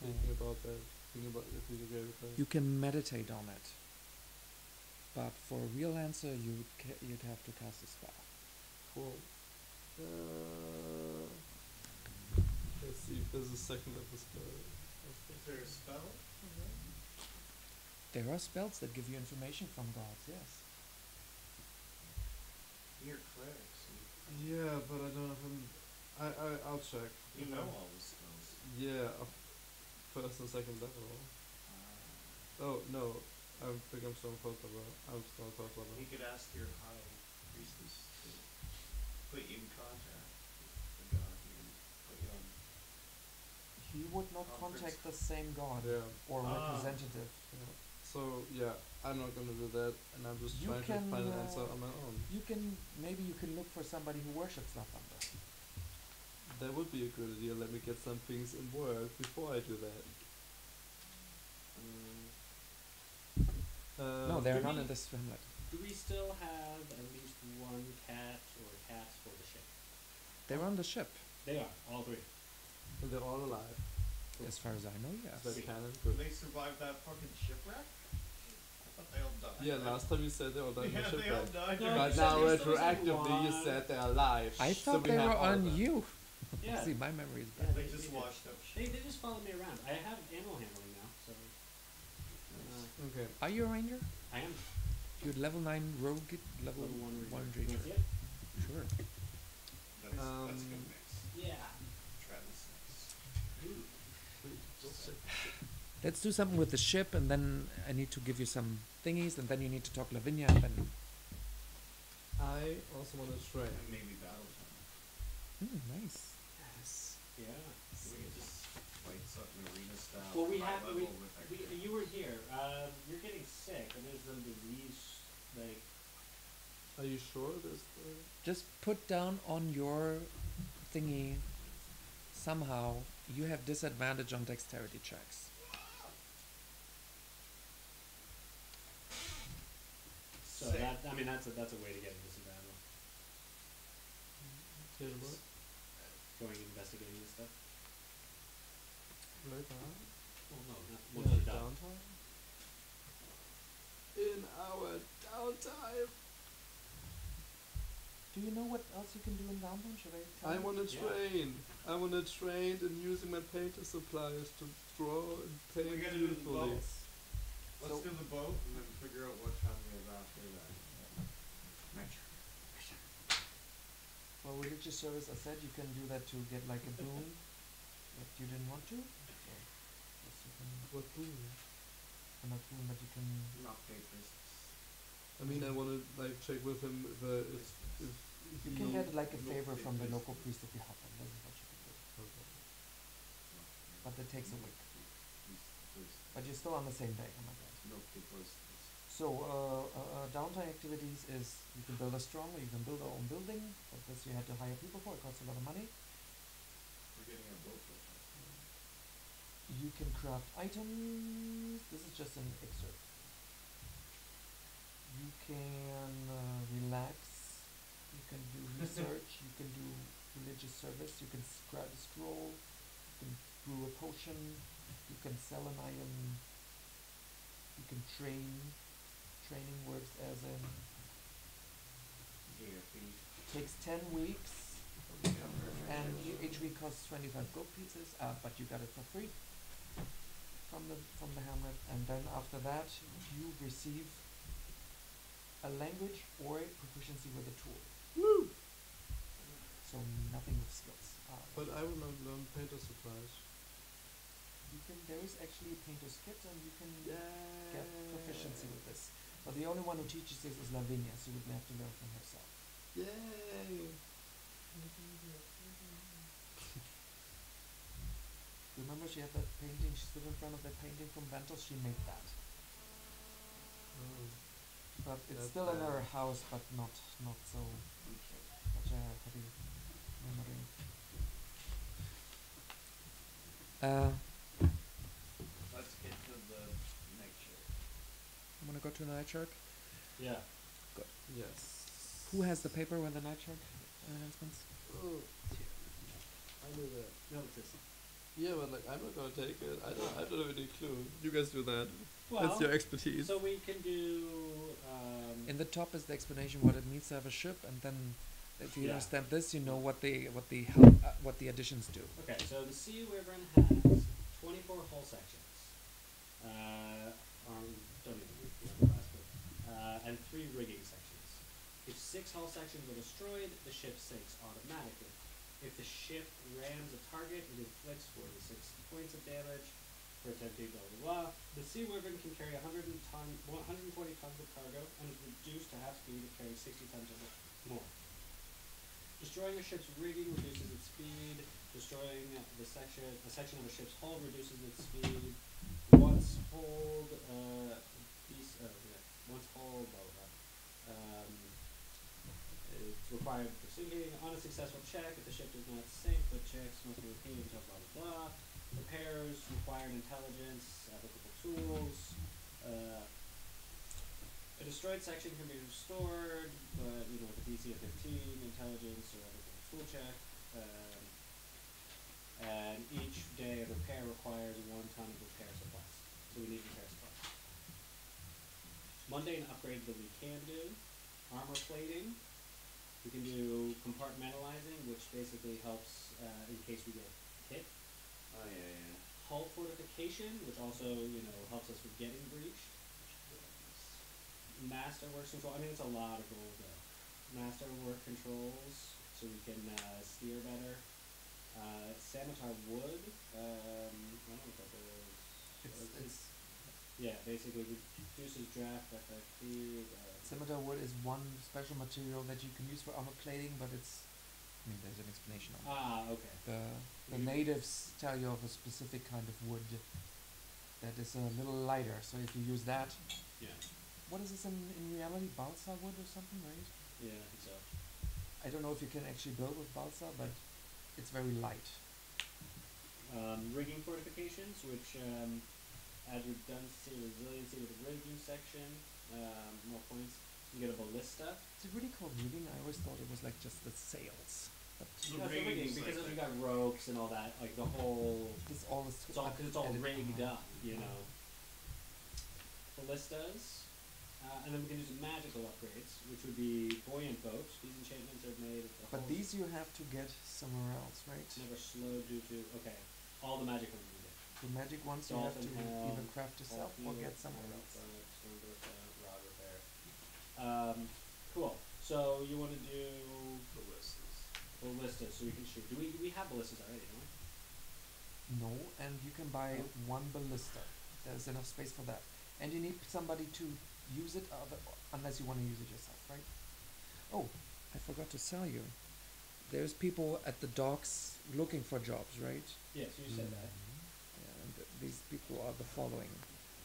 thinking about that. Thinking about if he's okay with that. You can meditate on it. But for a real answer, you'd have to cast a spell. Cool. Let's see if there's a second of the spell. Is there a spell? There are spells that give you information from gods, yes. You're clerics. Yeah, but I don't know if I'll check. You know all the spells. Yeah, first and second level. Oh no, I think I'm still on first level. I'm still on first level. You could ask your high priestess to put you in contact with the god and put you on. He would not Conference. contact the same god Yeah. or Ah. representative. Yeah. So yeah, I'm not gonna do that, and I'm just You trying to can, find an answer on my own. maybe you can look for somebody who worships lavender. That would be a good idea. Let me get some things in work before I do that. No, they're do not we- in this hamlet. Do we still have at least one cat or cats for the ship? They're on the ship. They are, all three. And they're all alive. As far as I know, yes. Is that canon? Did Good. they survive that fucking shipwreck? I thought they all died. Yeah, last time you said they all died in Yeah, the they all shipwreck. died. No, during But you the said now there's still retroactively you one. said they're alive. I So thought we they have were all of on them. you. Yeah. See, my memory is Yeah, bad. They just washed up. They just follow me around. I have animal handling now, so Okay. Are you a ranger? I am You're level 9 rogue, level level 1 ranger. 1 You ranger. wanna see it? Sure. That's a good mix. Yeah. Travis mix. Let's do something with the ship, and then I need to give you some thingies, and then you need to talk Lavinia, and then... I also want to train. And maybe battle time. nice. Yes. Yeah. We could just fight something arena style. Well, we high have level with like you were here. You're getting sick, and there's some disease. Like Are you sure there's Just put down on your thingy, somehow, you have disadvantage on dexterity checks. so Sick. that I mean that's a way to get a disadvantage. what? Going investigating this stuff. Right now? Well, no, not In once our you're done. downtime? In our downtime? Do you know what else you can do in downtime? Should I tell I you? want to Yeah. train. I want to train in using my painter supplies to draw and paint We gotta do the beautifully. boat. Let's So- do the boat and then figure out what time we have after that. For religious service, I said you can do that to get like a boon, but you didn't want to. So, yes, you can, What boon? not boon, but you can. Not pay priests. I mean, I want to like check with him if You he can get like a no favor pay from the priest. local priest if you have them. This is what you can do. But it takes a week. But you're still on the same day. Oh my god. No pay priests. So, downtime activities is you can build a strong, or you can build our own building, but this you have to hire people for, it costs a lot of money. We're getting our boat built. You can craft items, this is just an excerpt. You can relax, you can do research, you can do religious service, you can grab a scroll, you can brew a potion, you can sell an item, you can train. Training works as in Gator thief. takes 10 weeks, and each week costs 25 gold pieces, but you got it for free from the hamlet. And then after that, you receive a language or a proficiency with a tool. Woo! So nothing with skills. But I will not learn painter supplies. You can. There is actually a painter's kit, and you can Yeah. get proficiency with this. But the only one who teaches this is Lavinia, so you would have to learn from herself. Yay! Remember, she had that painting. She stood in front of that painting from Ventus. She made that. Oh. But it's That's still in her bad. house, but not so Okay. such a heavy memory. Let's get to the night shift. I'm gonna go to the night shark. Yeah. Yes. Who has the paper with the night shark announcements? Oh, I knew that. No, it's this. Yeah, but like I'm not gonna take it. I don't have any clue. You guys do that. Well, That's your expertise. so we can do. In the top is the explanation what it means to have a ship, and then if you Yeah. understand this, you know what the what the additions do. Okay, so the Sea Wyvern has 24 hull sections. Don't even read the last bit. And 3 rigging sections. If 6 hull sections are destroyed, the ship sinks automatically. If the ship rams a target, it inflicts 46 points of damage for attempting blah blah blah. The Sea Wyvern can carry 120 tons of cargo and is reduced to half speed if carrying 60 tons or more. Destroying a ship's rigging reduces its speed. Destroying a section of a ship's hull reduces its speed. Once hulled, once whole, blah blah blah. It's required for sinking. On a successful check, if the ship does not sink, the checks must be repeated until blah blah blah. Repairs, required intelligence, applicable tools. A destroyed section can be restored, but with a DC of 15, intelligence, or applicable tool check. And each day of repair requires 1 ton of repair supplies. So we need repair supplies. Mundane upgrades that we can do. Armor plating. We can do compartmentalizing, which basically helps in case we get hit. Oh yeah. Hull fortification, which also, helps us with getting breached. Masterwork control. I mean, it's a lot of gold though. Masterwork controls, so we can steer better. Scimitar wood. I don't know what that is. Yeah, basically reduces draft FFP. Scimitar wood is one special material that you can use for armor plating, but there's an explanation on it. Okay. The natives tell you of a specific kind of wood that is a little lighter, so if you use that. Yeah. What is this in reality? Balsa wood or something, right? Yeah, I think so. I don't know if you can actually build with balsa, but it's very light. Rigging fortifications, which add redundancy, resiliency with the rigging section. More points. You get a ballista. Is it really called rigging? I always thought it was like just the sails. But The No, it's rigging rigging is because like you got ropes and all that, like the whole. this all is It's all because it's all added- rigged up, Ballistas, and then we can do some magical upgrades, which would be buoyant boats. These enchantments are made of the But whole these you have to get somewhere else, right? never slow due to all the magic ones we get. The magic ones you have to Dolphin helm, either craft yourself or get somewhere else. Rod repair. Cool. So you want to do ballistas, so we can shoot. We have ballistas already, don't we? No, and you can buy Oh. one ballista. There's enough space for that. And you need somebody to use it, unless you want to use it yourself, right? Oh, I forgot to tell you. There's people at the docks looking for jobs, right? Yes, you said that. Yeah, and these people are the following.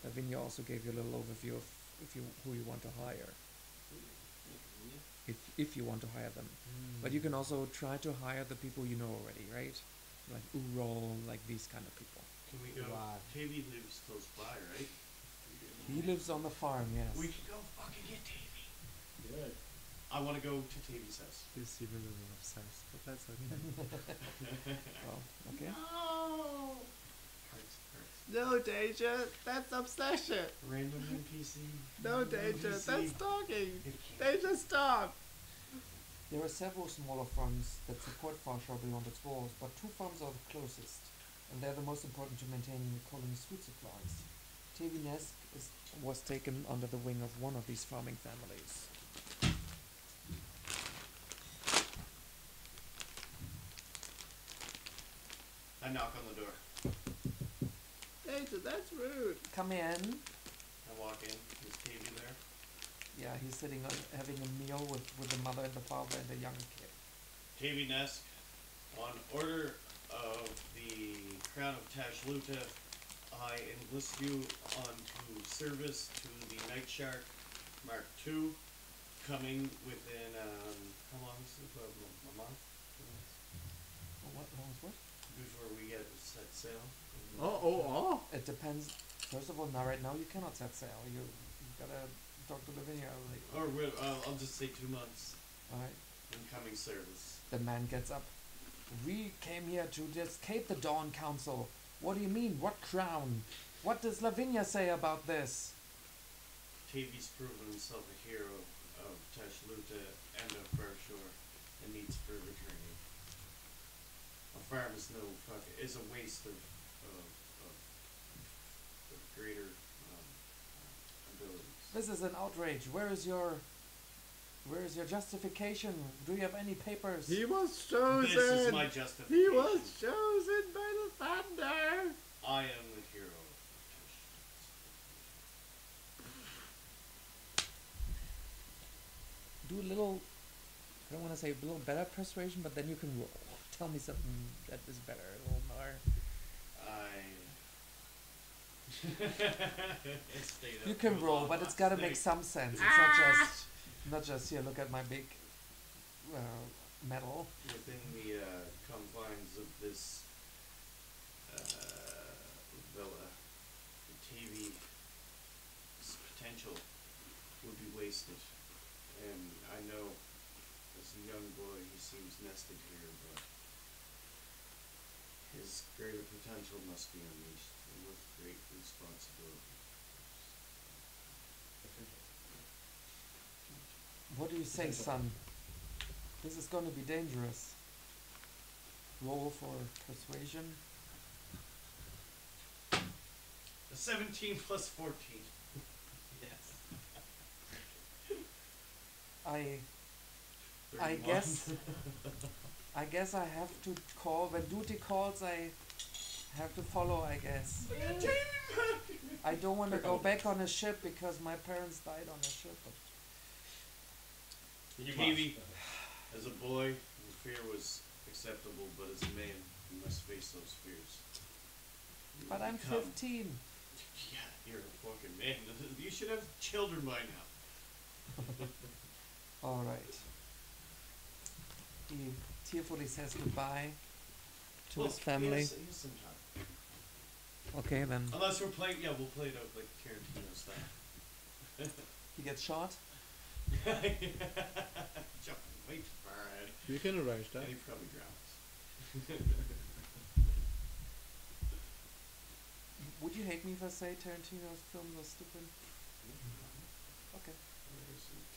Lavinia also gave you a little overview of who you want to hire, if you want to hire them. But you can also try to hire the people you know already, right? Like Urol, like these kind of people. Can we go? Wow. Tavy lives close by, right? He lives on the farm, yes. We can go fucking get Tavy. Good. I want to go to Tavy's house. You seem a little obsessed, but that's okay. Well, okay. No. Hurts. No, Danger, that's obsession. Random NPC. No, Danger, that's talking. Danger, stop. There are several smaller farms that support Farshore beyond its walls, but 2 farms are the closest, and they're the most important to maintaining the colony's food supplies. Tavinesk was taken under the wing of one of these farming families. I knock on the door. Danger, that's rude. Come in. I walk in. Is Tavy there? Yeah, he's sitting having a meal with the mother and the father and the young kid. Tavy Nesk, on order of the Crown of Tashluta, I enlist you onto service to the Night Shark Mark II, coming within, how long is it? A month? 2 months? What was what? Before we get set sail. It depends. First of all, now right now you cannot set sail. You gotta talk to Lavinia. Like, Or I'll just say 2 months. alright. Incoming service. The man gets up. We came here to escape the Dawn Council. What do you mean? What crown? What does Lavinia say about this? Tavy's proven himself a hero of Tashluta and of Farshore and needs further training. A farm is is a waste of greater abilities. This is an outrage. Where is your justification? Do you have any papers? He was chosen. This is my justification. He was chosen by the thunder. I am the hero of Do a little, I don't want to say a little better persuasion, but then you can roll. Tell me something that is better, a little more. Stayed You up can too roll, long but it's last gotta make night. some sense. It's not just here. Look at my big medal. Within the confines of this villa, the TV's potential would be wasted. And I know, as a young boy, he seems nested here, but his greater potential must be unleashed, and with great responsibility. What do you say, son? This is going to be dangerous. Roll for persuasion. A 17 plus 14. Yes. I 31. guess I have to call when duty calls. I have to follow. I guess. I don't want to go back on a ship because my parents died on a ship. But You Kiwi, must. as a boy, the fear was acceptable, but as a man, you must face those fears. You but will I'm become- 15. Yeah, you're a fucking man. You should have children by now. All right. He tearfully says goodbye to Well, his family. He has some time. Okay, then Unless we're playing, yeah, we'll play it out like Tarantino style. he gets shot. Jumping way too far ahead. You can arrange that. And he probably drowns. Would you hate me if I say Tarantino's films are stupid? Okay.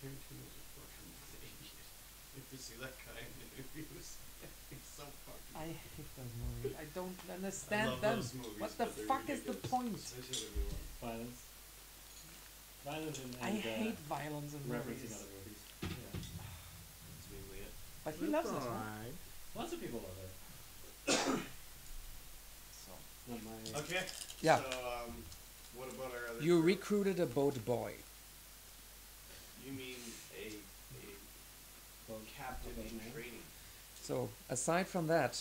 Tarantino's a fucking idiot. If you see that guy in interviews, he's so fucking. I hate those movies. I don't I understand love them. those movies, What the but they're fuck is the ridiculous. point? Especially the new one. Violence. Violence and I hate violence in referencing movies. other movies. Yeah. That's mainly it. But he loves us, huh? Alright. Lots of people love it. So Not my. Okay. Yeah. So, what about our other? you crew? recruited a boat boy. You mean a Well, captain okay, in man. training? So aside from that,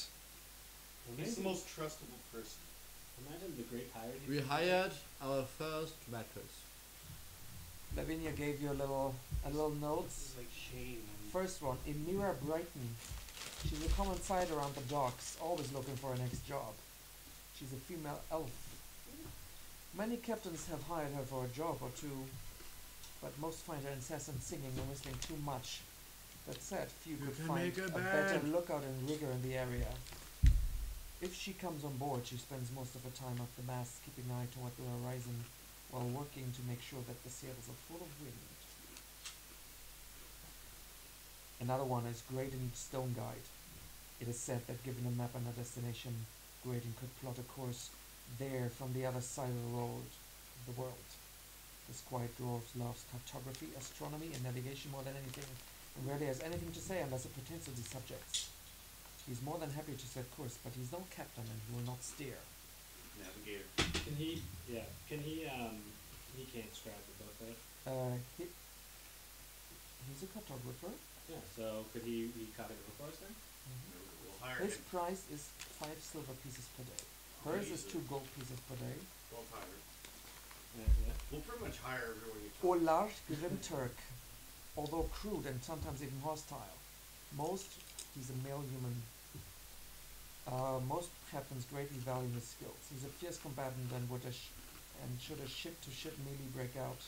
He's the most trustable person. Imagine the great pirate. We hired our first mattress. Lavinia gave you a little notes. This is like Shane. First one, Emira Brighton. She's a common sight around the docks, always looking for a next job. She's a female elf. Many captains have hired her for a job or two, but most find her incessant singing and whistling too much. That said, few You could can find make a a better bed. lookout and rigger in the area. If she comes on board, she spends most of her time up the mast, keeping an eye toward the horizon, while working to make sure that the sails are full of wind. Another one is Graydon Stone Guide. It is said that given a map and a destination, Graydon could plot a course there from the other side of the world. This quiet dwarf loves cartography, astronomy, and navigation more than anything, and rarely has anything to say unless it pertains to these subjects. He's more than happy to set course, but he's no captain and he will not steer. Navigator. Can he? Yeah. Can he? He can't scribe the book, right? He's a cartographer. Yeah. So could he copy the book for us then? We'll hire His him. price is 5 silver pieces per day. Hers is Easy. 2 gold pieces per day. We'll hire. Yeah. We'll pretty much hire everyone you talk. Olar Grimturk, although crude and sometimes even hostile. He's a male human. Most captains greatly value his skills. He's a fierce combatant and should a ship-to-ship melee break out,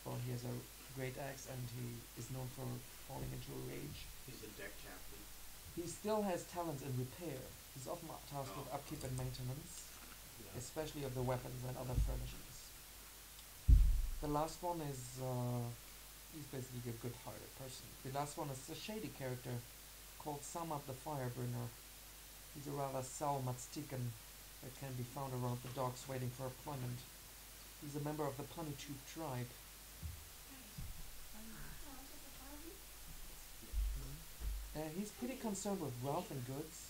well, he has a great axe and he is known for falling into a rage. He's a deck captain. He still has talents in repair. He's often tasked with upkeep and maintenance, Yeah. especially of the weapons and other furnishings. The last one is, he's basically a good-hearted person. The last one is a shady character called Samad the Firebringer. He's a rather sour Maztikan that can be found around the docks waiting for employment. He's a member of the Punitube tribe. He's pretty concerned with wealth and goods.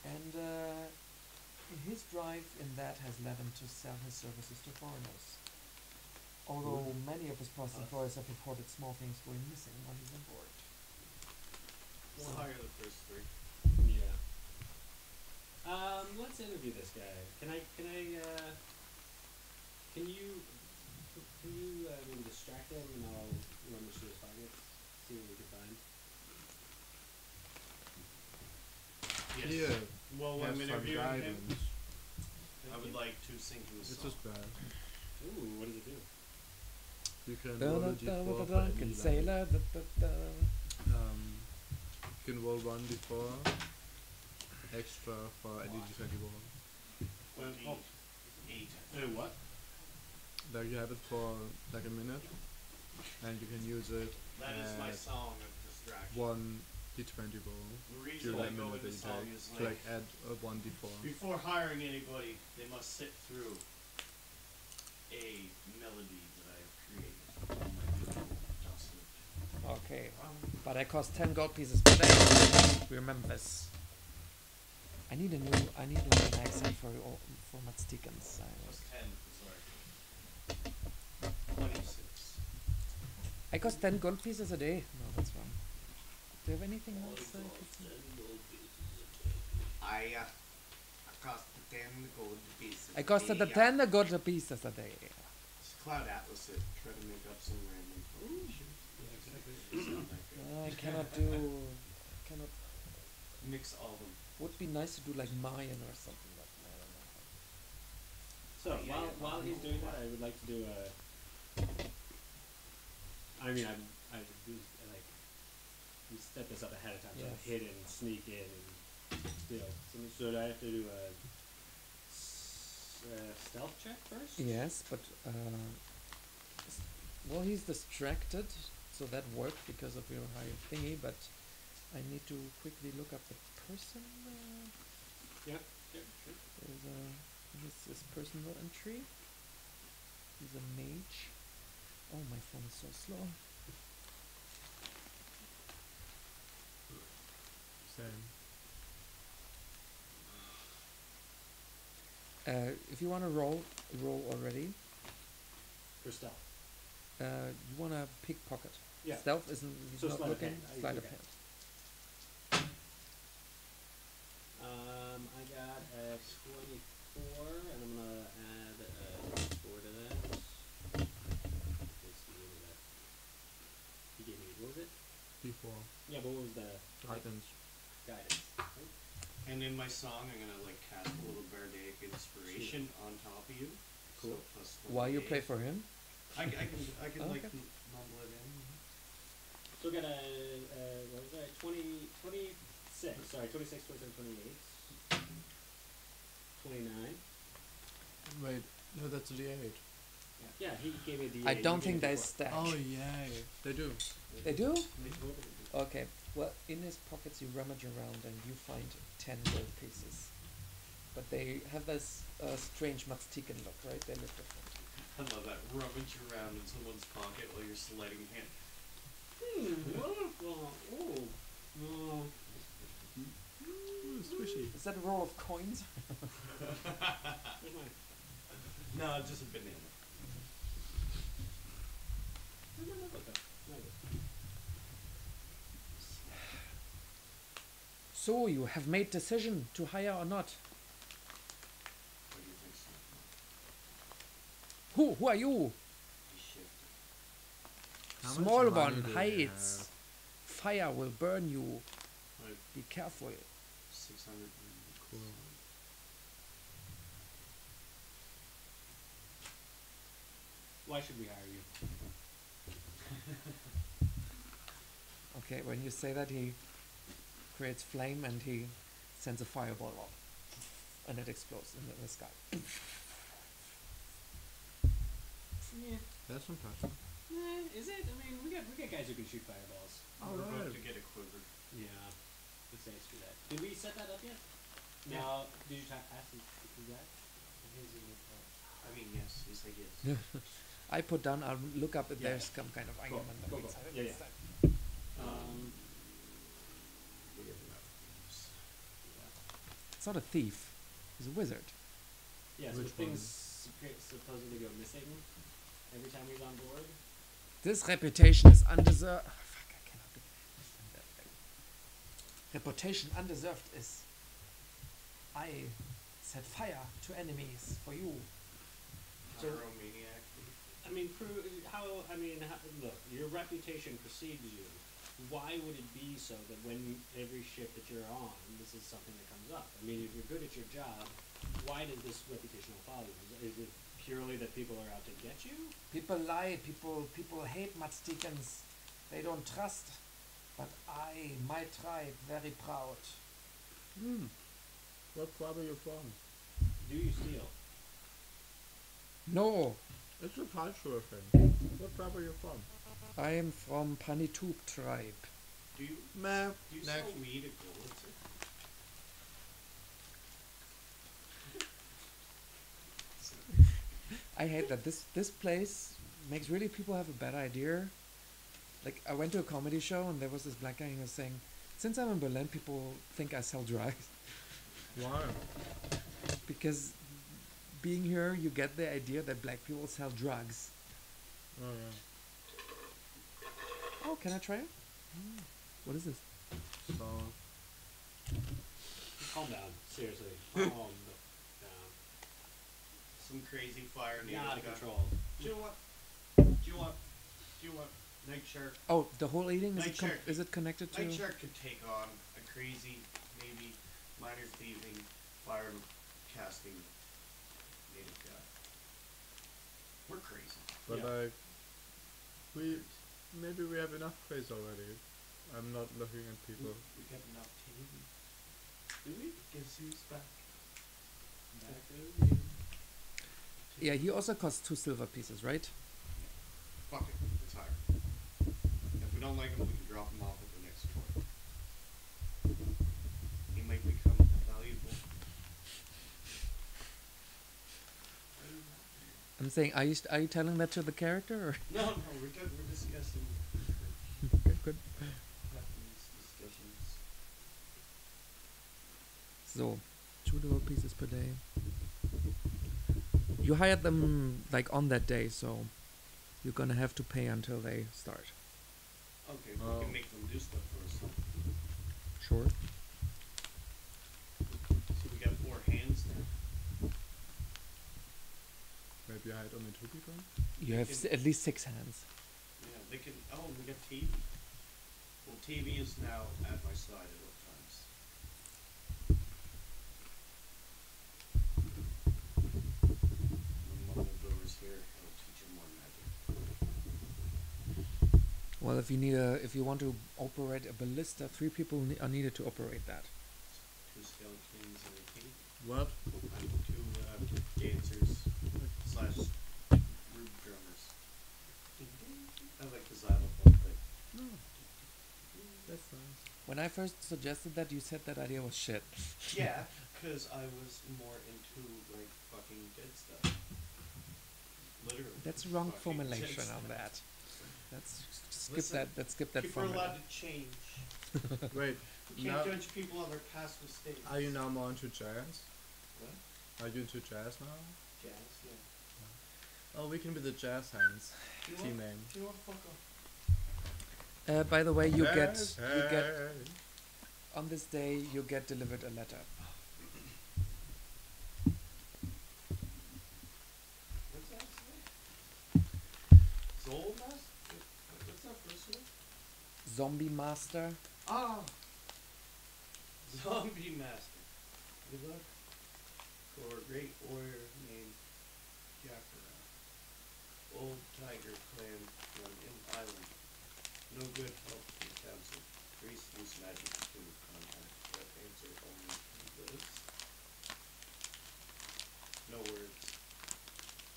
And his drive in that has led him to sell his services to foreigners. Although many of his past employers have reported small things going missing when he's on board. We'll hire the first 3. Yeah. Let's interview this guy. Can I Can you maybe distract him and I'll rummage through his pockets, see what we can find. Yes. Here, Well, have I'm some interviewing him. guidance. I would like to sing him a It's song. just bad. Ooh, what does it do? You can roll a d4 for any Drunken like, sailor. you can roll 1d4 extra for any d20 roll. 28. What? Like you have it for like a minute, and you can use it That is my as song of distraction. one d20 roll The reason during I that go minute into that you song take is to like add a 1d4. before hiring anybody, they must sit through a melody that I have created on my beautiful dulcet. Okay, but I cost 10 gold pieces per day. Remember this. I need like an accent for Matstikans. Plus 10, sorry. 26. I cost 10 gold pieces a day. No, that's wrong. Do you have anything else? I cost 10 gold pieces. I cost the 10 gold pieces a day. It's Cloud Atlas it. Try to make up some random information. I cannot Mix all of them. would be nice to do like Mayan or something like that. I don't know. So while he's doing that, I would like to do a. I mean, I we set this up ahead of time, so Yes. hidden, sneak in, and steal. So do I have to do a stealth check first? Yes, but well, he's distracted, so that worked because of your high thingy. But I need to quickly look up the person. Yeah. Sure. There's his personal entry. He's a mage. Oh, my phone is so slow. Same. If you want to roll already. For stealth. You want to pickpocket. Yeah. Stealth isn't. He's So not sleight of looking. hand. Sleight of Okay. hand. I got a 24, and I'm gonna add 4 to that. Let's see, what was that? He gave me, what was it? d4 Yeah, but what was the guidance. guidance? Right? And in my song, I'm gonna like cast a little bardaic inspiration on top of you. Cool. So plus While you 48. play for him. I can Oh, like okay. mumble it in. So I got a, what was that? 26, sorry, 26, 27, 28. 29. Wait, no, that's a d8. Yeah, he gave me a D8. I don't you think gave me they a stack. Oh yeah, they do. They do? D4. Okay. Well, in his pockets you rummage around and you find 10 gold pieces. But they have this strange Matstiken look, right? They look different. I love that. Rummage around in someone's pocket while you're sliding hand. Ooh, squishy. Is that a roll of coins? No, just a banana. So you have made decision to hire or not? What do you think, son? Who are you? He shifted. How much Small money one do we hides. have? Fire will burn you. Like Be careful. 600. Cool. Why should we hire you? Okay, when you say that, he creates flame and he sends a fireball off. And it explodes in the sky. Yeah. That's impressive. Is it? I mean, we got guys who can shoot fireballs. We're about Alright. to get a quiver. Yeah. Let's say do that. Did we set that up yet? No. Did you ask his that? I mean, yes. He said yes. I put down, I'll look up if Yeah. there's some kind of Cool. item on the Cool, inside cool. of Yeah, this yeah. side. We have enough thieves. It's not a thief. He's a wizard. Yeah, so Which things supposedly go missing every time he's on board. This reputation is undeserved. Oh, fuck, I cannot do. Reputation undeserved is. I set fire to enemies for you. So- Pyromaniac. I mean, look, your reputation precedes you. Why would it be so that when every ship that you're on, this is something that comes up? I mean, if you're good at your job, why does this reputation follow you? Is it purely that people are out to get you? People lie. People hate Matstikans. They don't trust. But I, my tribe, very proud. What tribe are you from? Do you steal? No, It's a cultural thing. What tribe are you from? I am from Panitub tribe. Do you Meh. sell Next. weed at Golditzer? I hate that this place makes really people have a bad idea. Like I went to a comedy show and there was this black guy and he was saying, since I'm in Berlin, people think I sell drugs Why? because being here, you get the idea that black people sell drugs. Oh yeah. Oh, can I try it? What is this? So Calm down. Seriously. Calm down. Some crazy fire needle Not out of gun. control. Do you know what? Do you want Night Shark? Oh, the whole eating Night Shark. is it connected to? Night Shark could take on a crazy, maybe minor thieving, fire casting native guy. We're crazy. but Yeah. like maybe we have enough praise already. I'm not looking at people. We got enough TV. Do we? Guess who's back? Back Yeah, he also costs 2 silver pieces, right? Fuck it. It's higher. If we don't like him, we can drop him off at the next toy. He might become valuable. I'm saying, are you telling that to the character? Or? No, we're discussing Okay, good. these discussions. So, 2 silver pieces per day. You hired them like on that day, so you're gonna have to pay until they start. Okay, we Oh. can make them do stuff for us. Sure. So we got 4 hands now. Maybe I had only 2 people. You have at least 6 hands. Yeah, they can. Oh, we got TV. Well, TV is now at my side at all times. The Dumbledore's here. I'll teach him more magic. Well, if you want to operate a ballista, 3 people are needed to operate that. 2 skeletons and a king. What? And 2 dancers slash rude drummers. I like the xylophone thing. No. That's nice. When I first suggested that, you said that idea was shit. Yeah, because I was more into like fucking dead stuff. Literally. That's wrong fucking formulation dead on stuff. that. Let's skip Listen, that. Let's skip that People are formula. allowed to change. Wait. You can't Now, judge people on their past mistakes. are you now more into jazz? What? Are you into jazz now? Jazz, yeah. Oh, we can be the jazz hands. You know Team what? name. You know what? Fuck off. By the way, you get Jazz hands. on this day you get delivered a letter. What's that say? Soul Master? What's that first one? Zombie master. Ah! Zombie Master. Good luck for a great warrior named Jakara. Old tiger clan from Imp Island. No good help from the council. Priests use magic to contact, but answer only words. No words.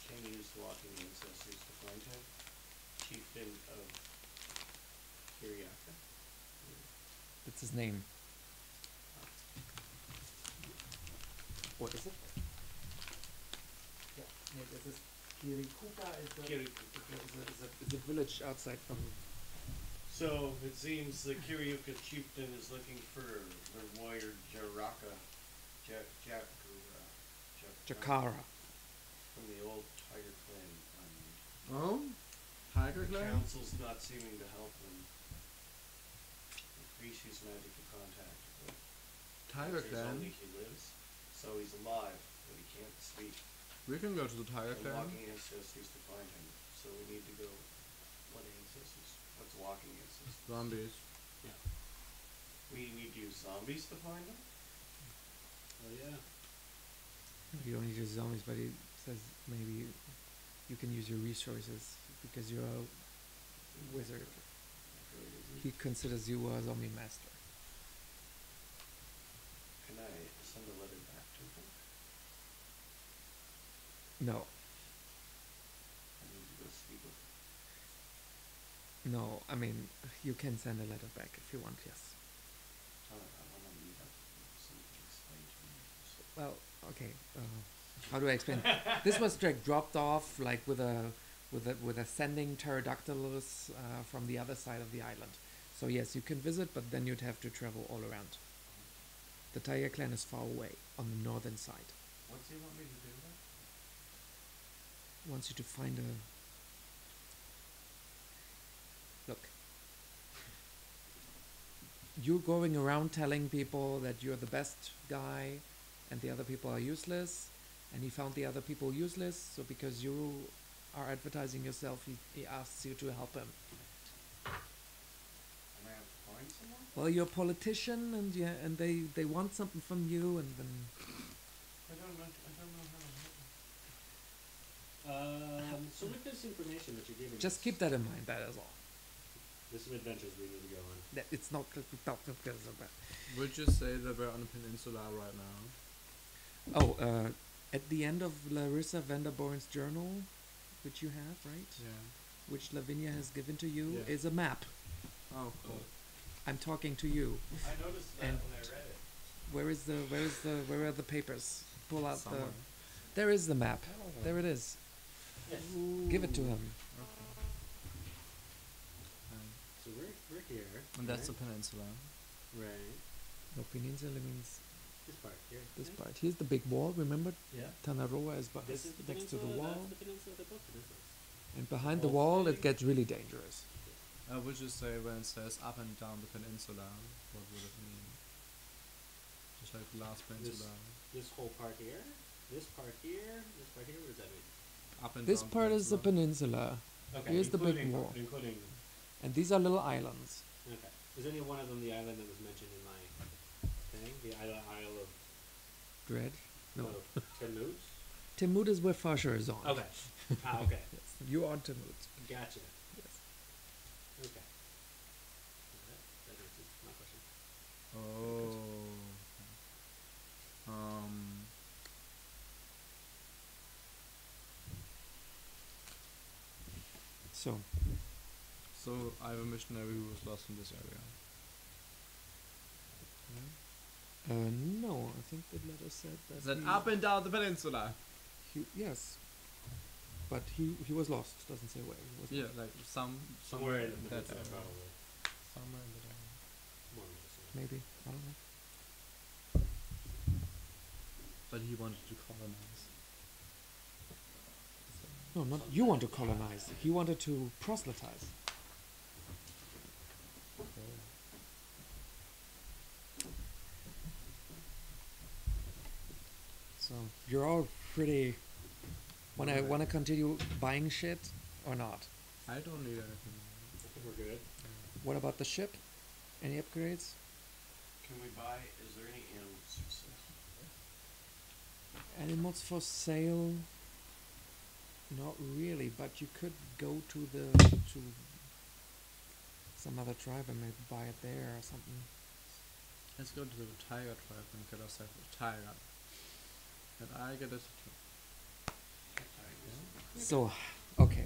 Can use walking ancestors to find him. Chieftain of Kiriaka. That's his name. What is it? Yeah, this is Kirikuka is a village outside from. So it seems the Kiryuka chieftain is looking for the warrior Jaraka. Jakara. From the old tiger clan. Oh? Tiger The Clan? council's not seeming to help them. The priest use magic to contact. But Tiger answers Clan? only he lives. So he's alive, but he can't speak. We can go to the Tiger The Clan. walking ancestors to find him. So we need to go. What ancestors? What's walking ancestors? Zombies. We need to use zombies to find him? Oh yeah. You don't need to use zombies, but he says maybe you can use your resources because you're a wizard. He considers you a zombie master. Can I send a letter back to him? No, I need to go speak with him. no. I mean, you can send a letter back if you want. Yes. I want to meet up so you can explain to me. Well, okay. How do I explain? This was like dropped off like with a sending pterodactylus from the other side of the island. So yes, you can visit, but then you'd have to travel all around. The Tiger Clan is far away on the northern side. What's he want me to do then? Wants you to find a look. You're going around telling people that you're the best guy and the other people are useless, and he found the other people useless, so because you are advertising yourself, he asks you to help him. And I have to find someone? Well, you're a politician, and they want something from you, and then I don't know how to help him. So with this information that you're giving just us, keep that in mind. That is all. there's some adventures we need to go on. That it's not because of that. Would you say that we're on a peninsula right now? Oh, at the end of Larissa Vanderborn's journal, which you have, right? Yeah. Which Lavinia has given to you, Yeah. is a map. Oh, cool. I'm talking to you. I noticed that And when I read it. Where are the papers? Pull out Somewhere. There is the map. There it is. Yes. Give it to him. So we're here. And that's the right? peninsula. Right. No, peninsula means This part here. this right? part. Here's the big wall. Remember, Yeah. Tanaroa is This is the next to the peninsula, wall, That's the peninsula that both peninsulas. and behind the Wall wall standing? it gets really dangerous. Would you say when it says up and down the peninsula, what would it mean? Just like last peninsula. This whole part here. This part here. This part here. What does that mean? Up and This down part is the peninsula. peninsula, Okay. Here's the big including- wall. Including. and these are little islands. Okay. Is any one of them the island that was mentioned in my thing? The Isle of Dread? No. Timut? Timut is where Farsha is on. Okay. Okay. Yes. You are Timut. Gotcha. Yes. Okay. That answers my question. Oh. So, So I have a missionary who was lost in this area. no, I think the letter said that. Is that he- up and down the peninsula? Yes, but he was lost. Doesn't say where he was. Yeah, lost. like Somewhere in the that peninsula, area. probably. Somewhere in that area. One of those. Maybe, I don't know. But he wanted to colonize. No, not you want to colonize. He wanted to proselytize. So you're all pretty. Wanna continue buying shit or not? I don't need anything. I think we're good. What about the ship? Any upgrades? Can we buy? Is there any animals for sale? Animals for sale? Not really, but you could go to some other tribe and maybe buy it there or something. Let's go to the tiger tribe and get ourselves a tiger. And I get it. So, okay,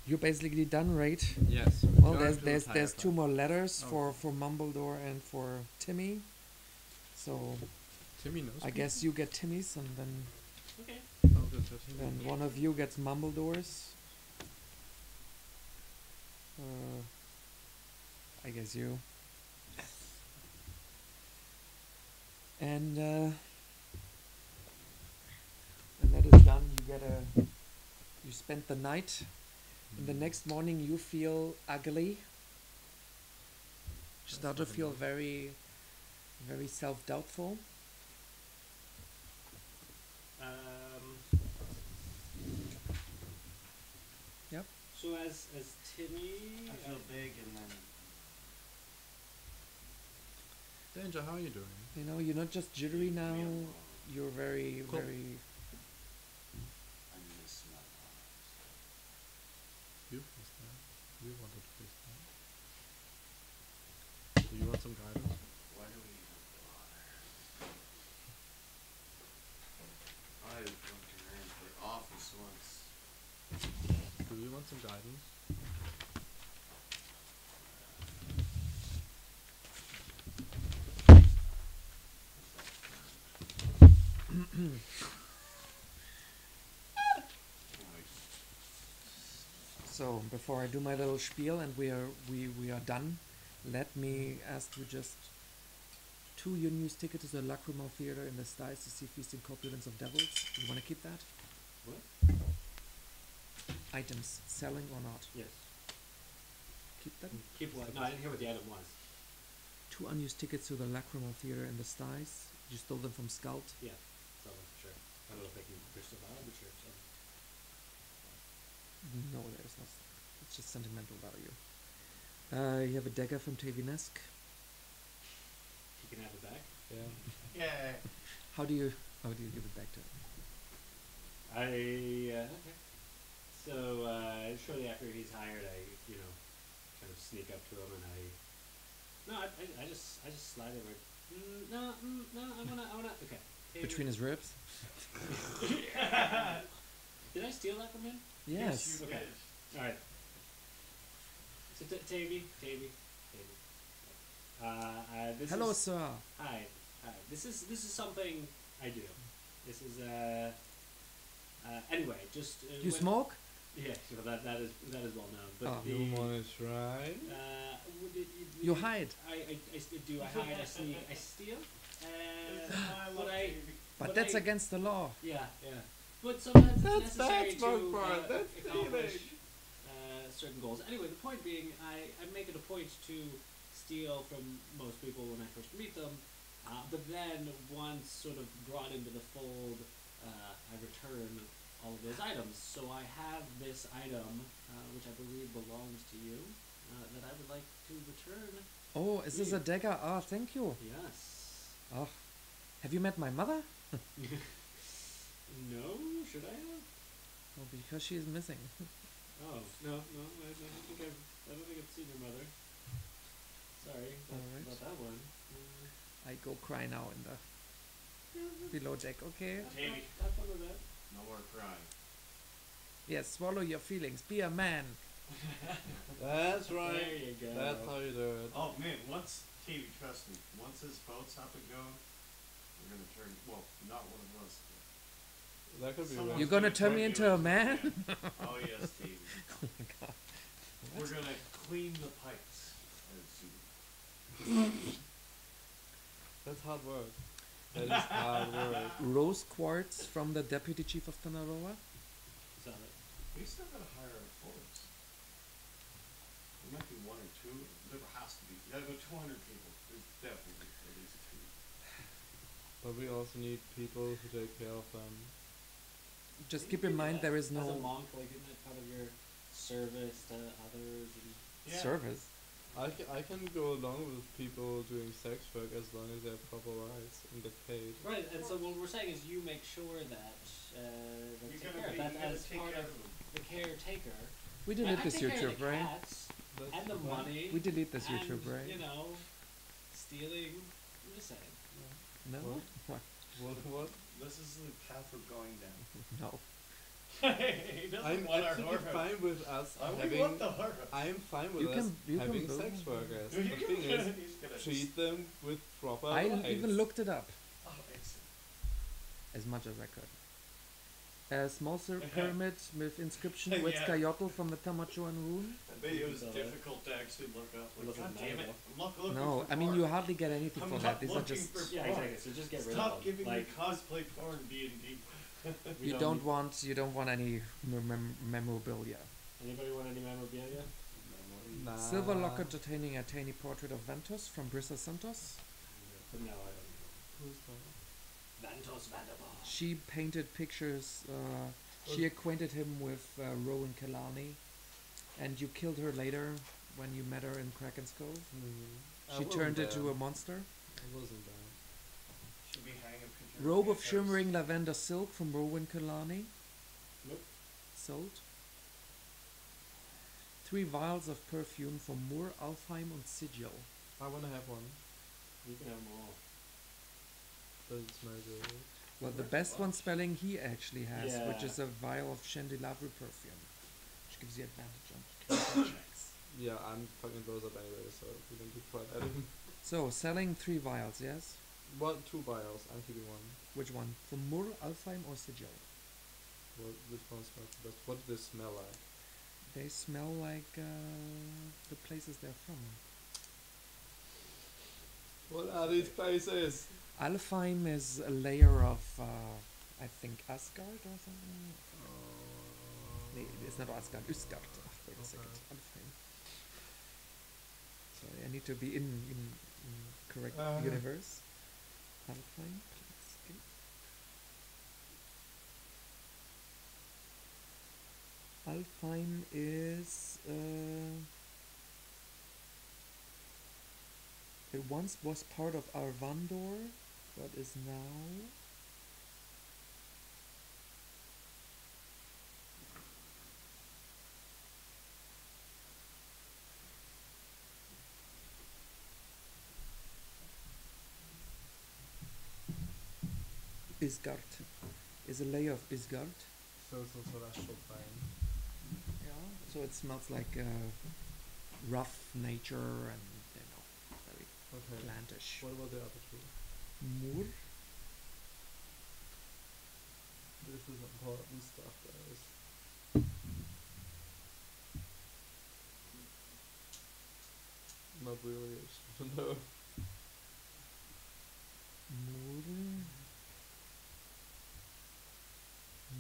you're basically done, right? Yes. Well, Go there's to the there's tiger there's two tribe. more letters Okay. for Mumbledore and for Timmy. So Timmy knows. I guess you get Timmy's, and then Okay. Oh, good, so Timmy. then one of you gets Mumbledore's. I guess you. And when that is done, you spend the night, and the next morning you feel ugly. You That's start to not feel enough. very, very self-doubtful. So as Timmy, I feel big and then Danger, how are you doing? You know, you're not just jittery now. me alone. You're very, Cool. very. I miss my mom. You face that. You wanted to face that. Do you want some guidance? Why do we have water? I fucking ran for office once. Do you want some guidance? So before I do my little spiel and we are done, let me ask you just 2 unused tickets to the Lacrimal Theater in the skies to see Feasting Corpulence of Devils. You want to keep that? what? Items selling or not? Yes. Keep them. Keep what? No, I didn't hear what the item was. 2 unused tickets to the Lacrimal Theater in the skies. You stole them from Scout. Yeah. So sure. I don't know if I can push stuff out, but sure. So. No, there's not. It's just sentimental value. You have a dagger from Tavinesque. You can have it back. Yeah. Yeah. How do you give it back to him? Okay. So shortly after he's hired, I kind of sneak up to him and I just slide it right. No, I wanna. Okay. Between his ribs? Did I steal that from him? Yes. You Okay. did. All right. So Tavy. This Hello, is, sir. Hi. This is something I do. This is anyway. Just You smoke? Yeah, that is well known. But Oh. the, You want to try? You hide. I do. I hide. I sneak. I steal. But But that's against the law. Yeah. But sometimes it's That's necessary smoke to part, that's accomplish stealing. certain goals. Anyway, the point being, I make it a point to steal from most people when I first meet them, but then once sort of brought into the fold, I return all of those items. So I have this item, which I believe belongs to you, that I would like to return. Oh, is this a dagger? Ah, thank you. Yes. Oh, have you met my mother? No, should I have? Oh, because she is missing. Oh no, I don't think I've seen your mother. Sorry Alright. about that one. I go cry now in the below deck. Okay. Tavy. Have fun with that. No more crying. Yes, swallow your feelings. Be a man. That's There right. you go. That's how you do it. Oh man, once Tavy, trust me, once his boat's up and going, we're gonna turn. Well, not one of us. That could be Someone's right. You're gonna turn me you into a man? Oh yes, Tavy. Oh my god. We're gonna clean the pipes. As you. That's hard work. That is hard work. Rose quartz from the deputy chief of Tanaroa. So, We still gotta hire our force. There might be 1 or 2. There has to be. You gotta go 200 people. There's definitely at least 2. But we also need people who take care of them. Just keep in mind there is as a no monk, like isn't that part of your service to others? And service. I can go along with people doing sex work as long as they have proper rights and get paid. right, and so what we're saying is you make sure that You take gotta care be. of You that gotta as take part care of of them. the caretaker. We I delete this take care of YouTube, the right? cats That's and the fine. money. We delete this and, YouTube, right? You know, stealing. I'm just saying. No? What? What? What? This is the path we're going down. No. He doesn't I'm want our absolutely horror. fine with us We having. want the horror. I'm fine with You us can- you can having build- sex workers. You The can- thing is, he's gonna treat them with proper I rights. even looked it up Oh, it's as much as I could. A small pyramid with inscription with Yeah. Kayotl from the Tamachuan rune. I bet it was So, difficult to actually look up. Like, Look God at damn it! Bible. I'm not looking No, for I mean porn. you hardly get anything I'm for not that. These are looking just for Yeah, porn. exactly. So just get rid Stop of them. giving Like, me cosplay porn D&D. we you don't want any memorabilia. Anybody want any memorabilia? Nah. Silver locket containing a tiny portrait of Ventus from Brisa Santos. No, I don't Who's that? know. Ventos Vanderbilt. She painted pictures. She acquainted him with Rowan Kalani. And you killed her later when you met her in Kraken's Cove. I She wasn't turned there. into a monster. I wasn't there. Should we hang a picture? Robe of Nick's shimmering lavender silk from Rowan Kalani. Nope. Sold. 3 vials of perfume from Moor, Alfheim and Sigil. I want to have one. You can have them all. Does it smell good? Well, the best one spelling he actually has, which Yeah. is a vial of Chandelabra perfume, which gives you advantage on charisma checks. Yeah, I'm fucking those up anyway, so we can keep quiet at him. So, selling 3 vials, yes? 2 vials. I'm keeping one. Which one? From Moor, Alfheim or Sigil? Which one smells the best? What do they smell like? They smell like the places they're from. What are these places? Alfheim is a layer of, I think, Asgard or something. Nee, it's not Asgard, Ysgard. Wait a second. Okay. Alfheim. Sorry, I need to be in correct universe. Alfheim. Let's skip. Alfheim is it once was part of Arvandor, but is now Isgard. Is a layer of Isgard. So it's also Astral Plane. Yeah. So it smells like rough nature and very Okay. plantish. What about the other 2? Moor. This is important stuff, guys. Not really, I just want to know. Moor.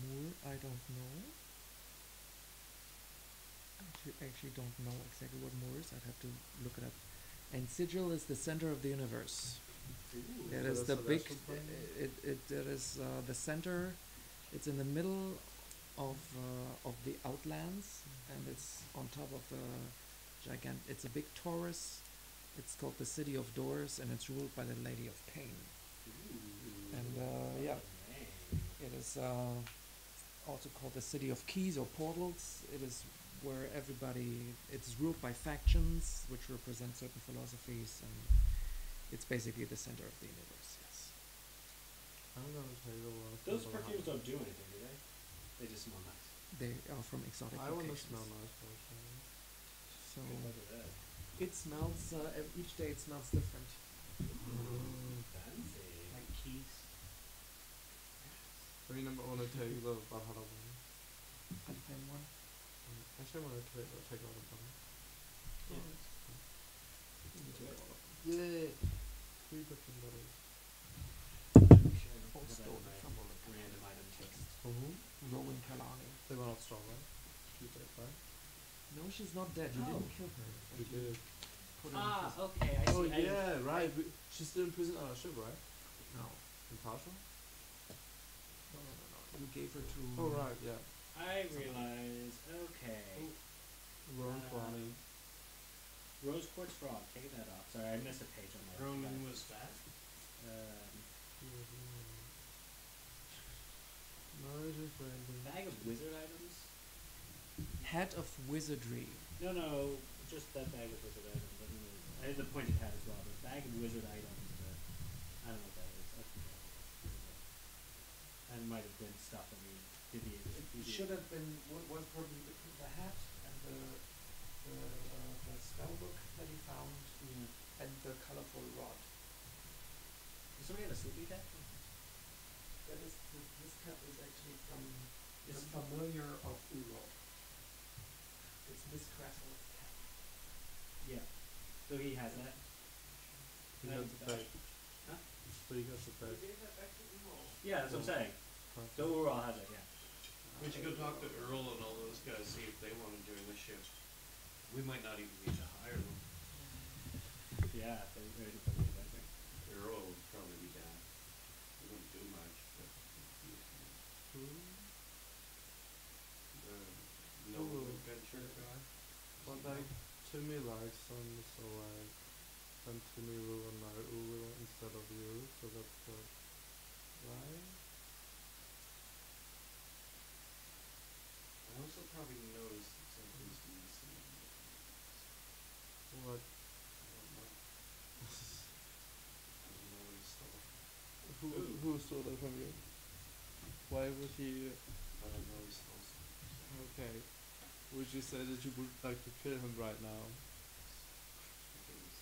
Moor, I don't know. Actually don't know exactly what Moor is. I'd have to look it up. And Sigil is the center of the universe. It So is that's the the big. Astral Plane? It is the center. It's in the middle of the Outlands, and it's on top of a gigantic. It's a big torus. It's called the City of Doors, and it's ruled by the Lady of Pain. And yeah, it is also called the City of Keys or Portals. It is where everybody. It's ruled by factions, which represent certain philosophies, and it's basically the center of the universe. Yes. I'm gonna tell you what. Those perfumes don't do anything, do they? They just smell nice. They are from exotic I want to locations. smell nice personally. So Good luck with that. it smells. Each day it smells different. Fancy. Like keys. I mean, I want to tell you the Valhalla one. Alfheim one. Actually, I want to take all of them. Yeah. You take all of them. Yay! 3 different bottles. All stolen from Random item chest. Rowan Kalani. They were not strong, right? She's dead, right? No, she's not dead. You Oh. didn't kill her. We did. Put her in prison. Okay, I see. Oh yeah, right. She's still in prison on a ship, right? No. In Pasha? No. You gave her to. Oh right, yeah. I realize. Okay. Rowan Kalani. Rose quartz frog. Take that off. Sorry, I missed a page on my. Ronan was that? No, it's just random. Bag of wizard items. Head of Wizardry. No, just that bag of wizard items. I had the pointed hat as well, but bag of wizard items. I don't know what that is. I forget. That might have been stuff that we deviated. It should have been. Was probably the hat and the spell book that he found Yeah. and the colorful rod. Does somebody have a sleeping cat? That is this cap is actually from the familiar of Urod. It's Miss Crassle's cap. Yeah. So he has that. He That got is the bad. bag. Huh? So he got the bag. Yeah, that's what I'm saying. Right. So Ural has it, yeah. We should go talk to Earl and all those guys, see if they want to join the ship. We might not even need to hire them. Yeah, they're ready for the adventure. Earl would probably be down. He wouldn't do much, but the no Ooh. adventure guy. like Timmy likes them, so like then Timmy will and I will instead of you, so that's the right? I also probably noticed that something's missing. What? I don't know. I don't know what he stole. Who stole that from you? Why would he? I don't know he stole something. Okay. Would you say that you would like to kill him right now? Because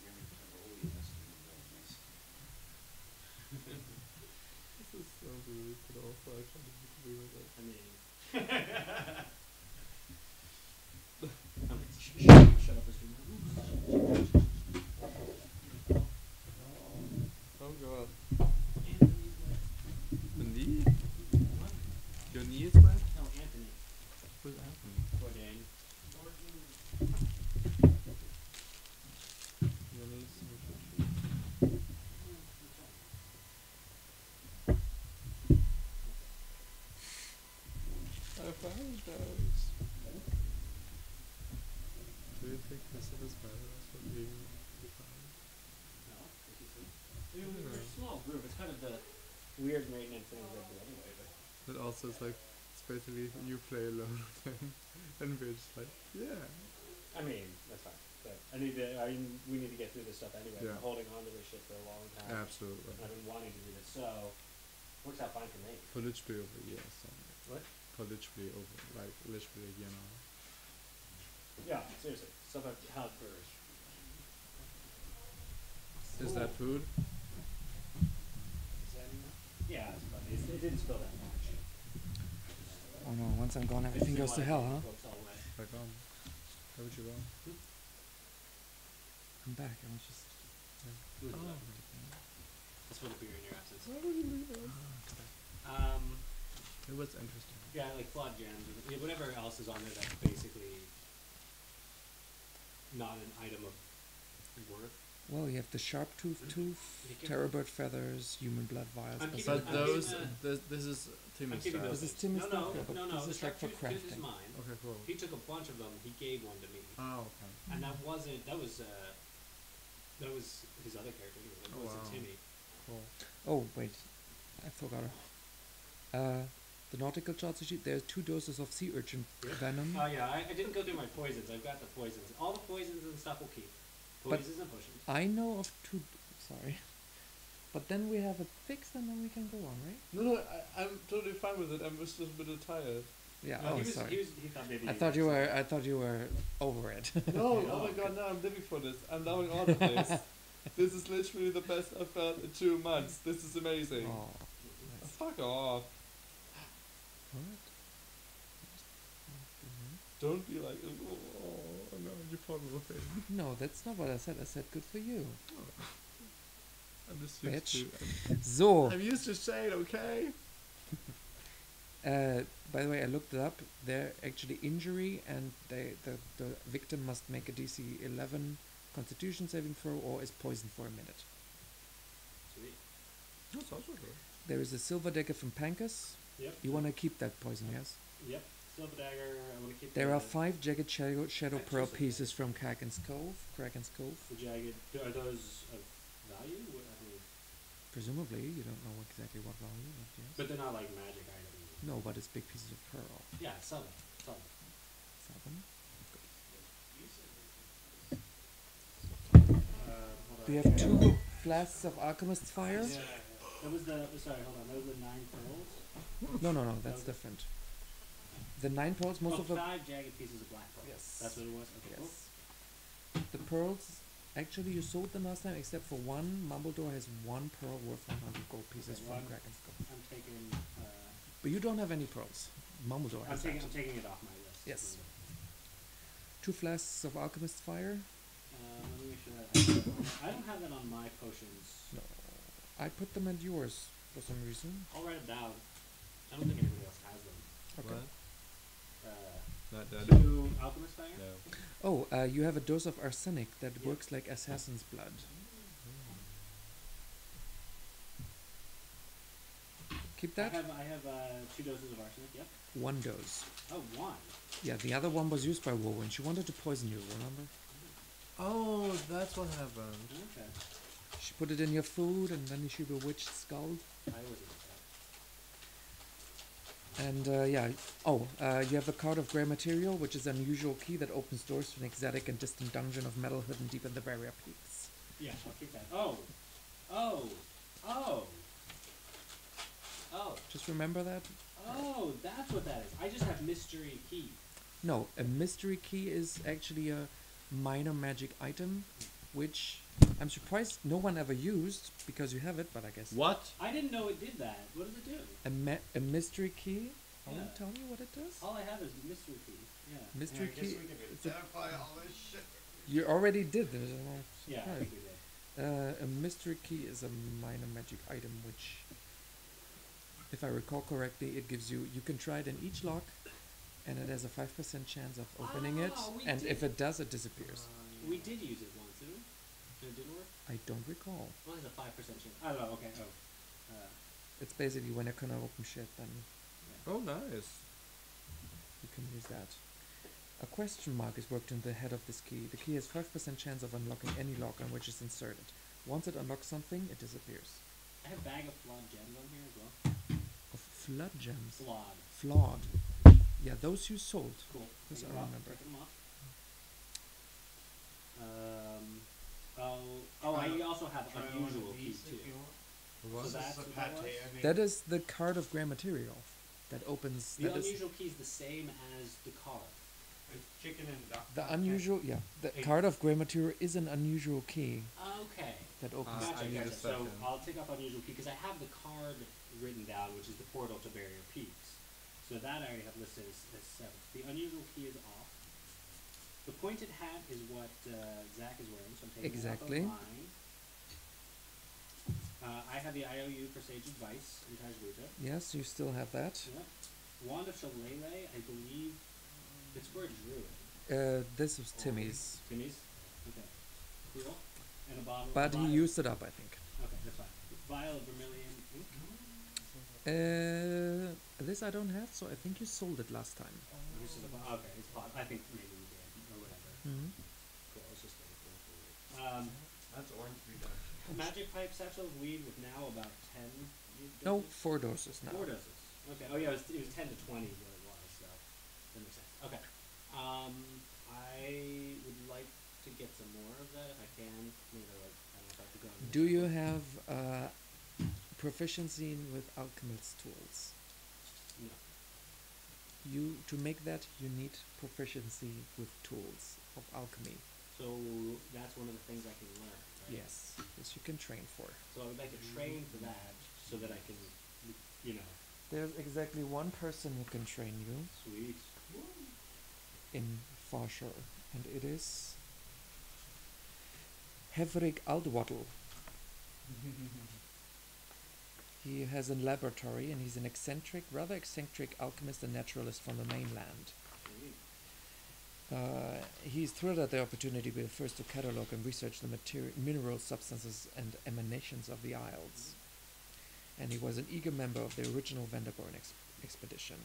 the only Taboli has to be that messy. This is so rude, but also I kind of agree with it. I mean. Shut up, Mr. Oh god. Anthony's wet. The knee? What? Your knee is wet? No, Anthony. Who's Anthony? Bourdain. Your knees? I found those. Do you think this is better for being found? No, we're a small group. It's kind of the weird maintenance things I do anyway, but But also it's like, it's basically you play alone with him, and we're just like, yeah. I mean, that's fine. But we need to get through this stuff anyway. Yeah. I've been holding on to this shit for a long time. Absolutely. And I've been wanting to do this, so works out fine for me. For literally over a year, so. What? For literally over, like, literally a year now. Yeah, seriously. Stuff I've had for. Is that food? Is that enough? Yeah, it's funny. It didn't spill that much. Oh no, once I'm gone, everything goes to hell, huh? Books all wet. Like, where would you go? I'm back. I was just. Ooh, Oh. That's for the beer in your absence. Why would you leave us? It was interesting. Yeah, like flawed jams, or whatever else is on there that's basically not an item of worth. Well, you have the sharp tooth, terrorbird feathers, human blood vials. I'm basilica. But those, this is Timmy's keeping stuff. those This is things. Timmy's No, stuff, yeah, but no. this The is like for sharp tooth is crafting. mine. Okay, cool. He took a bunch of them. He gave one to me, Oh, okay. and that was his other character. It Oh, wasn't wow. Timmy. Cool. Oh wait, I forgot. The nautical charts sheet. There's 2 doses of sea urchin venom. Oh yeah, I didn't go through my poisons. I've got the poisons. All the poisons and stuff will keep. But- Poisons and potions. I know of 2. Sorry, but then we have it fixed, and then we can go on, right? No, I'm totally fine with it. I'm just a bit tired. Yeah. No, oh, he sorry. thought maybe. I thought you were over it. No, Yeah. oh my god, no, I'm living for this. I'm loving all of this. This is literally the best I've felt in 2 months. This is amazing. Oh, nice. Fuck off. What? Don't be like, oh no, you poor little thing. No, that's not what I said. I said good for you. I'm just used Bitch. to. So, I'm used to shade, okay? by the way, I looked it up. They're actually injury, and the victim must make a DC 11 Constitution saving throw or is poisoned for a minute. Sweet. That's also good. There is a silver dagger from Pancus. Yep. You want to keep that poison, yes? Yep. Silver dagger. I want to keep. There the, are 5 jagged shadow pearl Exorcism. pieces from Kraken's Cove. The jagged. Are those of value? What, I mean, Presumably, you don't know exactly what value, but yes. but they're not like magic items. No, but it's big pieces of pearl. Yeah, sell them. Sell them. 7. Hold We on. have 2 flasks of Alchemist's Fire. Yeah. That was the. Sorry, hold on. That was the 9 pearls. No, that's different. The 9 pearls, most of them. 5 jagged pieces of black pearl. Yes. That's what it was. Okay. Cool. Yes. The pearls, actually, you sold them last time, except for one. Mumbledore has 1 pearl worth 100 gold pieces Okay, from well, Kraken's Cove. I'm taking. But you don't have any pearls. Mumbledore I'm has taking. that. I'm taking it off my list. Yes. 2 flasks of Alchemist's Fire. Let me make sure that I don't have that on my potions. No, I put them at yours for some reason. I'll write it down. I don't think anybody else has them. Okay. Not that. 2 alchemist fire. No. Oh, you have a dose of arsenic that Yep. works like assassin's blood. Keep I that. have 2 doses of arsenic. Yep. 1 dose. Oh, 1. Yeah, the other one was used by Warwin. She wanted to poison you, remember? Oh, that's what happened. Okay. She put it in your food and then she bewitched Skull. I wasn't like that. And yeah, you have a card of grey material, which is an unusual key that opens doors to an exotic and distant dungeon of metal hidden deep in the barrier peaks. Yeah, I'll keep that. Oh! Oh! Oh! Oh! Just remember that? Oh, that's what that is. I just have mystery key. No, a mystery key is actually a minor magic item, which I'm surprised no one ever used, because you have it, but I guess... What? I didn't know it did that. What does it do? A mystery key? I Yeah. won't tell you what it does. All I have is mystery key. Yeah. Mystery I guess key... we can it's a- identify all this shit. you already did this. I'm Yeah, I surprised. think we did. A mystery key is a minor magic item which, if I recall correctly, it gives you... You can try it in each lock, and it has a 5% chance of opening it, Ah, we and did. if it does, it disappears. We did use it once, didn't we? And it didn't work? I don't recall. Well, there's a 5% chance. I don't know, okay. Oh. It's basically when you're gonna open shit, then Yeah. Oh, nice. you can use that. A question mark is worked in the head of this key. The key has 5% chance of unlocking any lock on which it's inserted. Once it unlocks something, it disappears. I have bag of flawed gems on here as well. Of flood gems. Flawed. Flawed. Yeah, those you sold. Cool. Yes, Take I them off, remember. take them off. I also have Try one unusual of keys these too. if you want. What? So This that's is a what that pate. was? I mean, That is the card of grey material that opens. The That is unusual key is the same as the card. it's chicken and duck. the pate. unusual. Yeah, the Hey. card of grey material is an unusual key Okay. that opens. I Gotcha, need a gotcha. So second. I'll take off unusual key because I have the card written down, which is the portal to Barrier Peaks. So that I already have listed as 7. The unusual key is off. The pointed hat is what Zach is wearing, so I'm taking Exactly. it off of mine. I have the IOU for Sage Advice and Tajluta. Yes, you still have that. Yep. Wand of Shillelagh, I believe it's for a druid. This was Timmy's, Timmy's? Okay. Cool. And a bottle. but he vial- used it up, I think. Okay, that's fine. Vial of vermilion ink. This I don't have, so I think you sold it last time. This is a okay, it's I think maybe we did, or whatever. Mm-hmm. Cool, let's just get it. That's orange reduction. Magic pipe satchel of weed with now about 10 No, doses? 4 doses now. 4 doses. Okay. Oh yeah, it was 10 to 20 is what it was, so that makes sense. Okay. I would like to get some more of that if I can. Maybe like I don't know if I have to go. on Do this you one. have proficiency with alchemist tools? No. To make that, you need proficiency with tools of alchemy. So that's one of the things I can learn. Right? Yes, this you can train for. So I would like to train for that so that I can, you know, There's exactly one person who can train you sweet. in Farshore, and it is Hevrik Aldwaddle. He has a laboratory, and he's an rather eccentric alchemist and naturalist from the mainland. Sweet. He's thrilled at the opportunity to be the first to catalog and research the mineral substances and emanations of the Isles. And he was an eager member of the original Vanderborn expedition.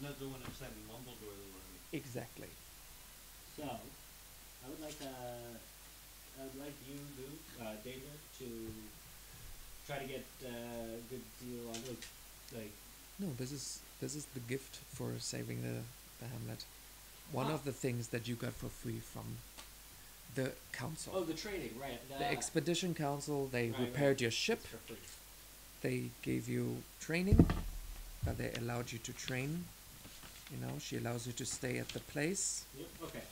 Not the one that said Mumbledore the one. Exactly. So, I would like you, Danger, to try to get a good deal on those, like, No, this is the gift for saving the hamlet. One Ah. of the things that you got for free from the council. oh, the training, right? The expedition council, they Right, repaired right. your ship. It's for free. They gave you training. They allowed you to train. You know, she allows you to stay at the place. Yep. Okay.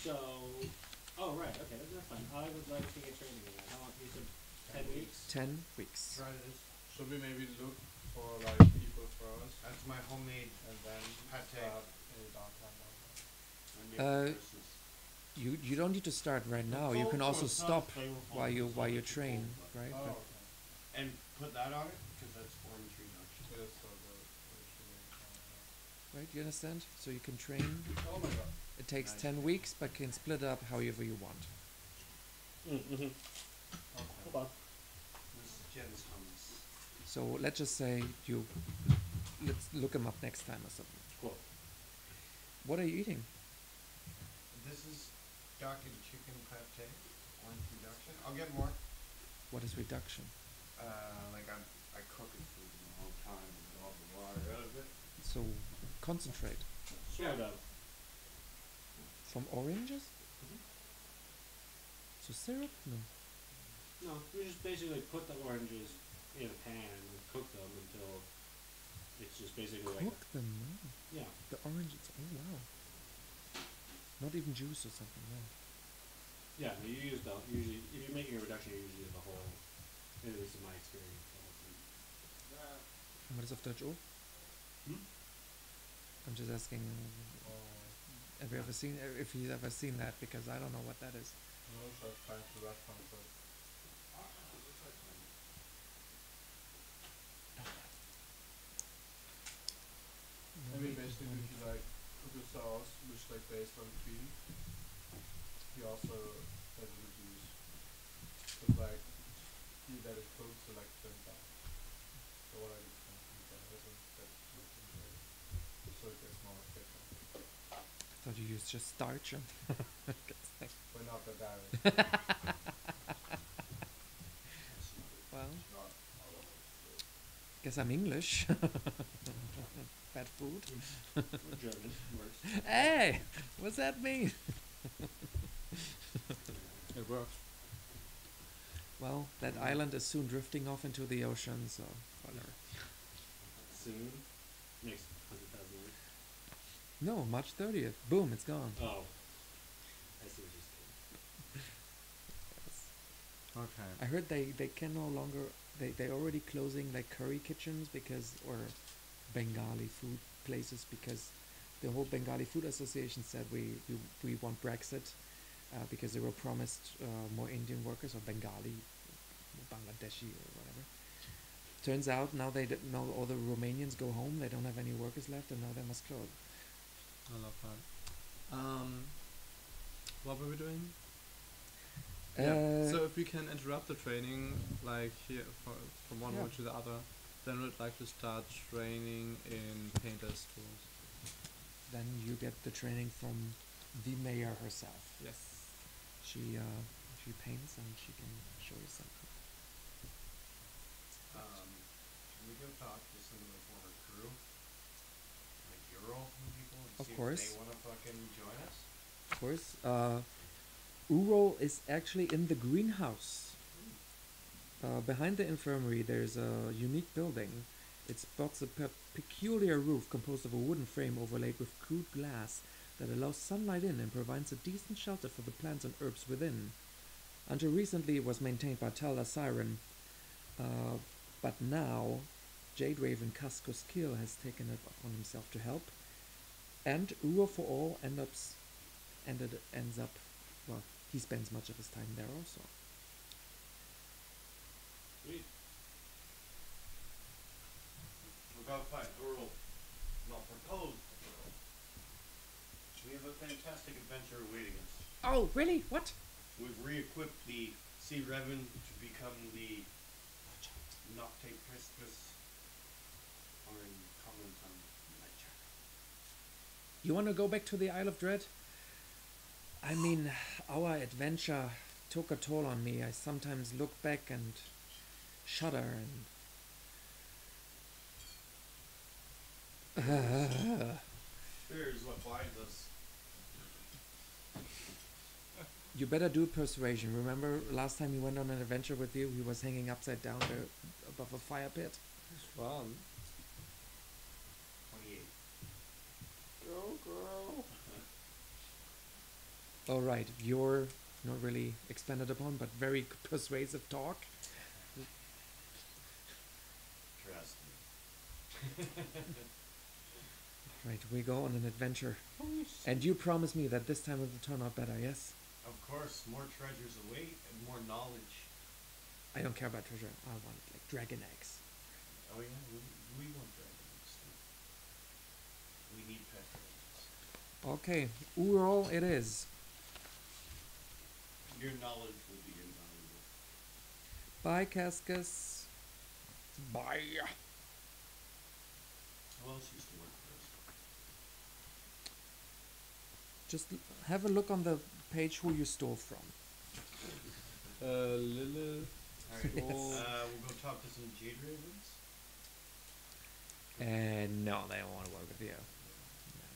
So, oh right. Okay, that's fine. I would like to get training in that. How long? You said 10 weeks. 10 weeks. Try this. Should we maybe look for like people first That's my homemade and then pate. start a dark time? I made Uh, versus. You don't need to start right now. You can also stop while you train, right? Oh, But okay. And put that on it because that's orange reduction. It is so good. right, you understand? So you can train. Oh my god. It takes Nice. 10 weeks, but can split it up however you want. Mm-hmm. Okay. Hold on. This is Jens hummus. So let's just say let's look him up next time or something. Cool. What are you eating? This is Docking chicken pate, orange reduction. I'll get more. What is reduction? I cook it for the whole time and get all the water out of it. So concentrate Sort of. from oranges? Mhm. So syrup? No. No, you just basically put the oranges in a pan and cook them until it's just basically like Cook them. No. yeah. The oranges. Oh wow. Not even juice or something. No. Yeah, no, you use the usually if you're making a reduction you usually use the whole, at least in my experience, the whole thing. Und was ist auf Deutsch? Oh? Hmm? I'm just asking. Have you ever seen? If he's ever seen that, because I don't know what that is. No, so I find the restaurant, but I mean, basically, if you like cook a sauce, which like based on cream, he also has it reduced. But like, he let it cook, so like turns out. So what I did wasn't that looking great. So it gets more thicker. I thought you used just starch and. But not that bad. Well, guess I'm English. Bad food. Or German works. Hey, what's that mean? It works. Well, that island is soon drifting off into the ocean, so whatever. Soon. Next 100,000 years. No, March 30th. Boom, it's gone. Oh. I see what you're saying. Okay. I heard they can no longer they already closing like curry kitchens because or Bengali food places because the whole Bengali Food Association said we want Brexit because they were promised more Indian workers or Bengali, Bangladeshi or whatever. Turns out now now all the Romanians go home. They don't have any workers left, and now they must close. I love that. What were we doing? So if we can interrupt the training, like here from one Yeah. word to the other, then we'd like to start training in painter's tools. Then you get the training from the mayor herself. Yes. She paints and she can show you something. Can we go talk to some of the former crew? Like Euro people and Of see course. if they wanna fucking join us? Of course. Uro is actually in the greenhouse. Behind the infirmary, there's a unique building. It sports a peculiar roof composed of a wooden frame overlaid with crude glass that allows sunlight in and provides a decent shelter for the plants and herbs within. Until recently, it was maintained by Talda Siren, but now Jade Raven Cascos Kill has taken it upon himself to help, and Uro for All ends up. Well, he spends much of his time there also. Sweet. We're gonna find Earl. Not proposed Earl. We have a fantastic adventure awaiting us. Oh, really? What? We've re-equipped the Sea Revan to become the Nocte Crispus or in common tongue, Ledger. You want to go back to the Isle of Dread? I mean, our adventure took a toll on me. I sometimes look back and shudder and... Fear is what binds us. You better do persuasion. Remember last time he went on an adventure with you, he was hanging upside down there above a fire pit? It's fun. 28. Go, girl. Alright, you're not really expanded upon, but very persuasive talk. Trust me. Right, we go on an adventure. And you promise me that this time it will turn out better, yes? Of course, more treasures await and more knowledge. I don't care about treasure. I want like dragon eggs. Oh yeah, we want dragons. We need pet dragons. Okay, Uro it is. Your knowledge will be invaluable. Bye, Cascus. Bye. Who else used to work for us? Just have a look on the page who you stole from. Lilith. Alright, Yes. we'll go talk to some Jade Ravens. And no, they don't want to work with you.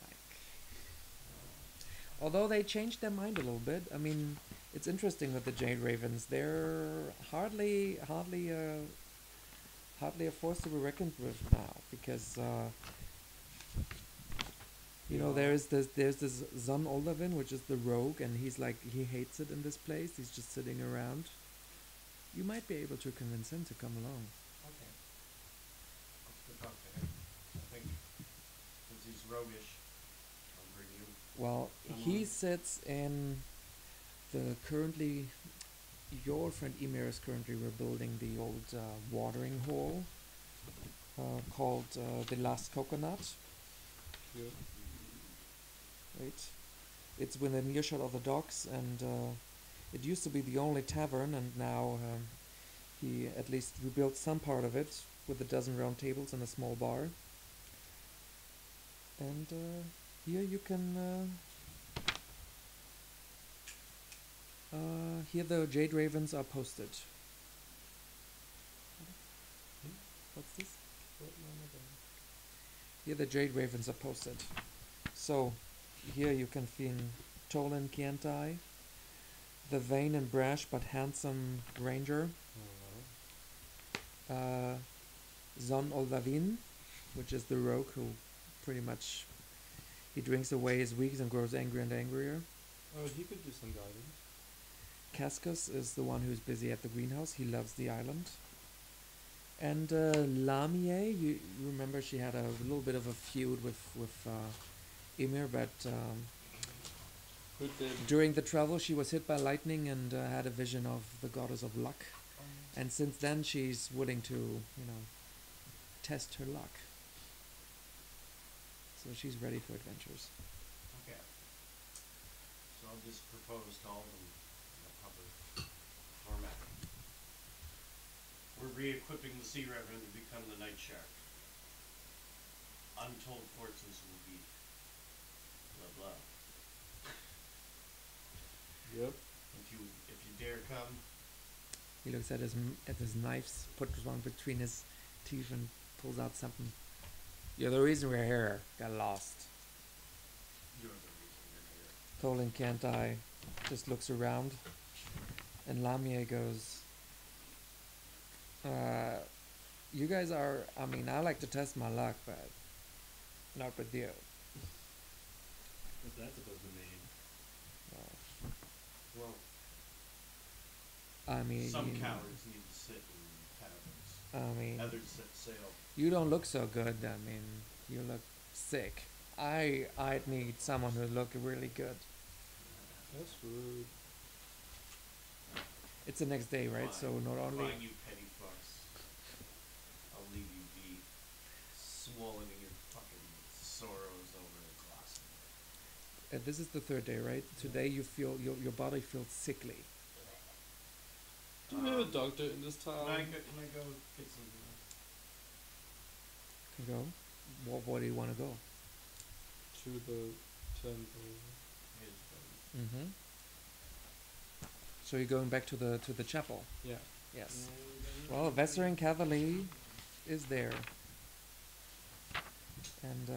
Like, although they changed their mind a little bit. I mean, it's interesting with the Jade Ravens. They're hardly a force to be reckoned with now, because you know, there's this Zon Oldavin, which is the rogue, and he's like, he hates it in this place. He's just sitting around. You might be able to convince him to come along. Okay. Let's go talk to him. I think since he's roguish, I'll bring you. Well, he sits in the currently. Your old friend Emir is currently rebuilding the old watering hole called the Last Coconut. Yeah. Right. It's within earshot of the docks, and it used to be the only tavern, and now he at least rebuilt some part of it with a dozen round tables and a small bar. And here you can here the Jade Ravens are posted. What's this? Here the Jade Ravens are posted. So here you can find Tolan Kientai, the vain and brash but handsome ranger, Zon Oldavin, which is the rogue who pretty much he drinks away his weeks and grows angrier and angrier. Oh, he could do some guidance. Cascus is the one who's busy at the greenhouse. He loves the island. And Lamie, you remember she had a little bit of a feud with Emir, but during the travel she was hit by lightning and had a vision of the goddess of luck. And since then she's willing to, you know, test her luck. So she's ready for adventures. Okay. So I'll just propose to all of them in a proper format. We're re-equipping the Sea Revenant to become the Night Shark. Untold fortunes will be. Blah blah. Yep. If you dare come. He looks at his knives, puts one between his teeth and pulls out something. You're the reason we're here. Got lost. You're the reason you're here. Colin Cantai just looks around, and Lamie goes, you guys are, I mean, I like to test my luck, but not with you. What's that supposed to mean? Well, I mean, some cowards need to sit in taverns. I mean, Others set sail. you don't look so good. I mean, you look sick. I'd need someone who look really good. That's rude. It's the next day, right? So not only Fine, you petty fucks. I'll leave you be, swallowing your fucking sorrows over a glass of this is the third day, right? Today you feel your body feels sickly. Do we have a doctor in this town? Can I go get some? Can go. Where do you want to go? To the temple. Mm-hmm. So you're going back to the chapel. Yeah. Yes. Well, Vesserin Cavalier is there, and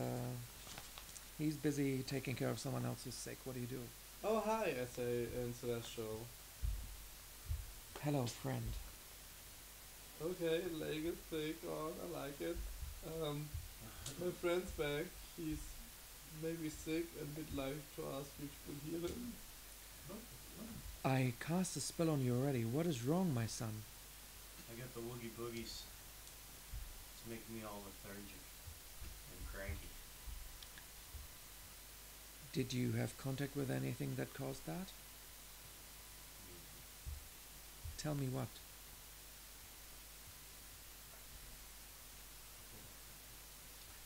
he's busy taking care of someone else who's sick. What do you do? Oh, hi, Essay and Celestial. Hello, friend. Okay, leg is thick on, I like it. My friend's back. He's maybe sick and would like to ask you to heal him. I cast a spell on you already. What is wrong, my son? I got the woogie boogies. It's making me all lethargic and cranky. Did you have contact with anything that caused that? Tell me what.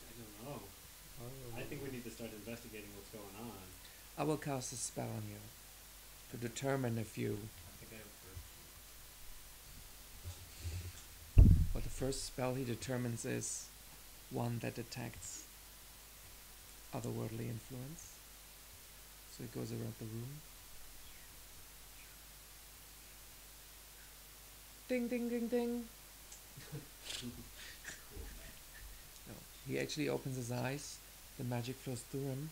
I don't know. I think we need to start investigating what's going on. I will cast a spell on you to determine if you. I think I have a first. Well, the first spell he determines is one that detects otherworldly influence. So it goes around the room. Ding, ding, ding, ding. No, he actually opens his eyes. The magic flows through him,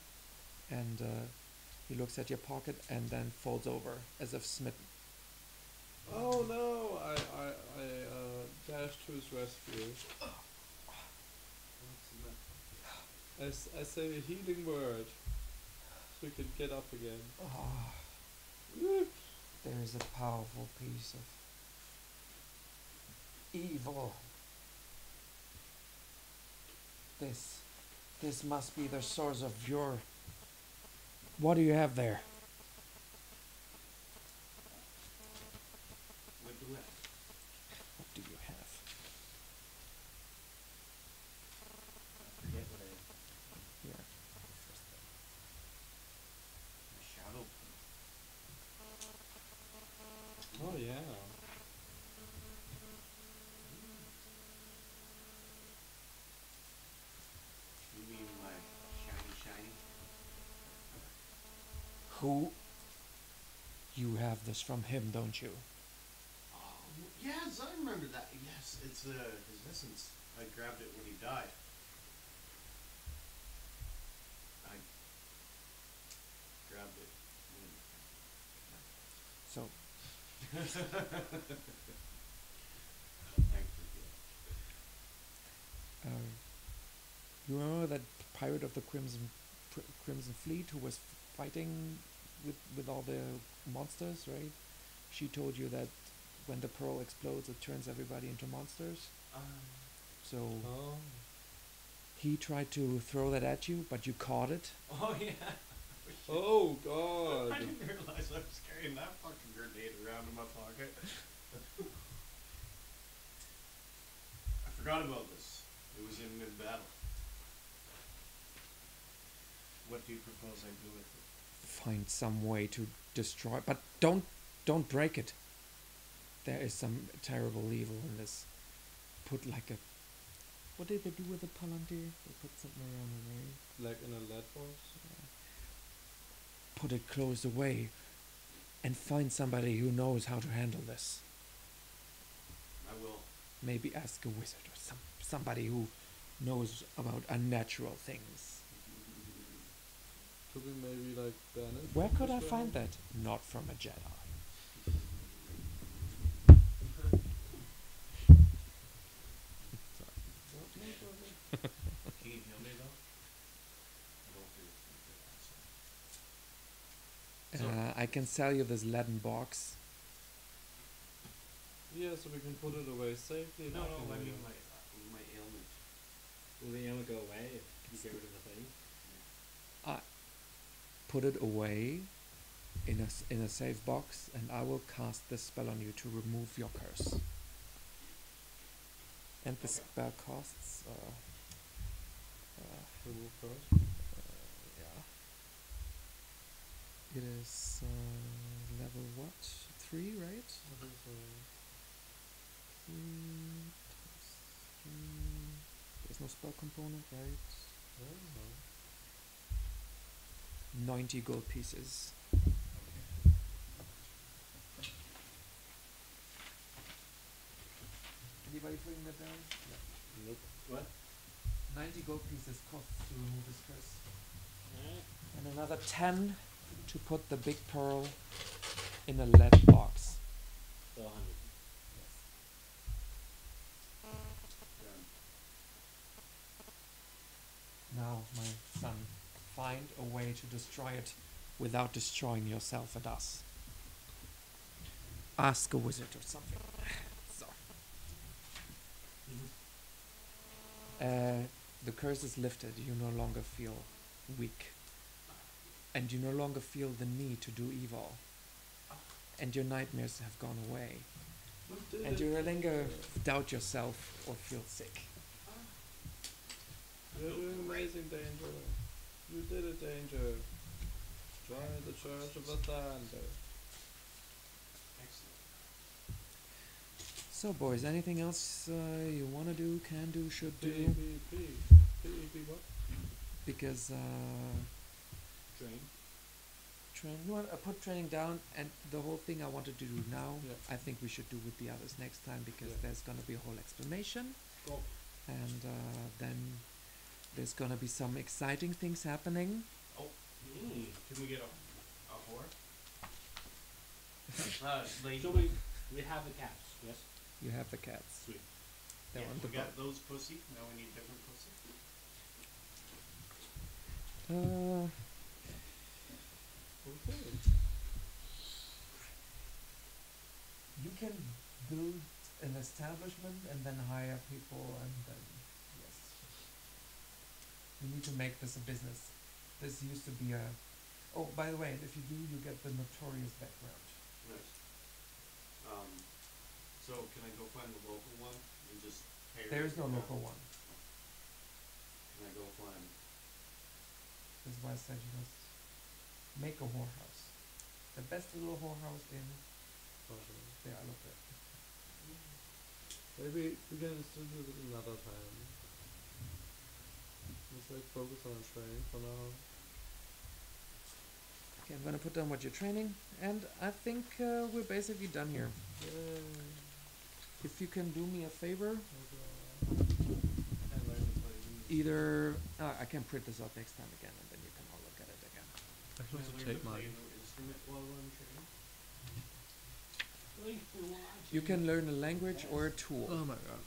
and he looks at your pocket and then folds over as if smitten. Oh no! I dashed to his rescue. I say a healing word so we can get up again. There is a powerful piece of evil. This must be the source of your... What do you have there? What do I? What do you have? I forget what I. Here. A shadow. Oh yeah. You mean my shiny? Who? You have this from him, don't you? Oh, yes, I remember that. Yes, it's his essence. I grabbed it when he died. I grabbed it So, when... I forget. you remember that pirate of the Crimson Fleet who was fighting with all the monsters, right? She told you that when the pearl explodes, it turns everybody into monsters. So Oh. he tried to throw that at you, but you caught it. Oh, yeah. Oh god. I didn't realize I was carrying that fucking grenade around in my pocket. I forgot about this. It was in mid-battle. What do you propose I do with it? Find some way to destroy, but don't break it. There is some terrible evil in this. Put like a... What did they do with the palantir? They put something around it, right? Like in a lead box? Put it close away and find somebody who knows how to handle this. I will. Maybe ask a wizard or somebody who knows about unnatural things. Could we maybe like ban it? Where from could I this find realm? that? Not from a Jedi. Can you heal me though? I don't think it's good answer. I can sell you this leaden box. Yeah, so we can put it away safely. No, back no, in I the- mean my ailment. Will the ailment go away if you get rid of the thing? Put it away in a safe box, and I will cast this spell on you to remove your curse. And the Okay. spell costs... Remove first. yeah. It is level what? 3, right? I think so. 3 plus 3. There's no spell component, right? Oh. 90 gold pieces. Anybody putting that down? Nope. What? 90 gold pieces costs to remove this curse. Alright. And another 10 to put the big pearl in a lead box. So 100. Now, my son, find a way to destroy it without destroying yourself and us. Ask a wizard or something. So. The curse is lifted. You no longer feel weak. And you no longer feel the need to do evil. And your nightmares have gone away. And you no longer doubt yourself or feel sick. You're doing amazing, Danger. You did it, Danger. Join the Church of the Thunder. Excellent. So, boys, anything else you want to do, can do, should do? What? Because Train. you want to put training down, and the whole thing I wanted to do now, Yeah. I think we should do with the others next time because Yeah. there's gonna be a whole explanation, Cool. and then there's gonna be some exciting things happening. Can we get a whore? Lady. So we have the cats, yes? You have the cats. Sweet. They're Yeah, on the we got those pussy. Now we need different pussy. boat. Okay. You can build an establishment and then hire people, and then yes, you need to make this a business. This used to be a. Oh, by the way, if you do, you get the notorious background. Nice. So can I go find the local one and just pay her? There is no to local one. Can I go find? This is why I said you must make a whorehouse. The best little whorehouse in the Isle of Wight. Maybe we can still do this another time. Let's like focus on training for now. Okay, I'm gonna put down what you're training, and I think we're basically done here. Yay. If you can do me a favor, And learn to play these. either I can print this out next time again, and then you can all look at it again. I Can I should learn take to play mine. a new instrument while I'm training? You can learn a language or a tool. Oh my god.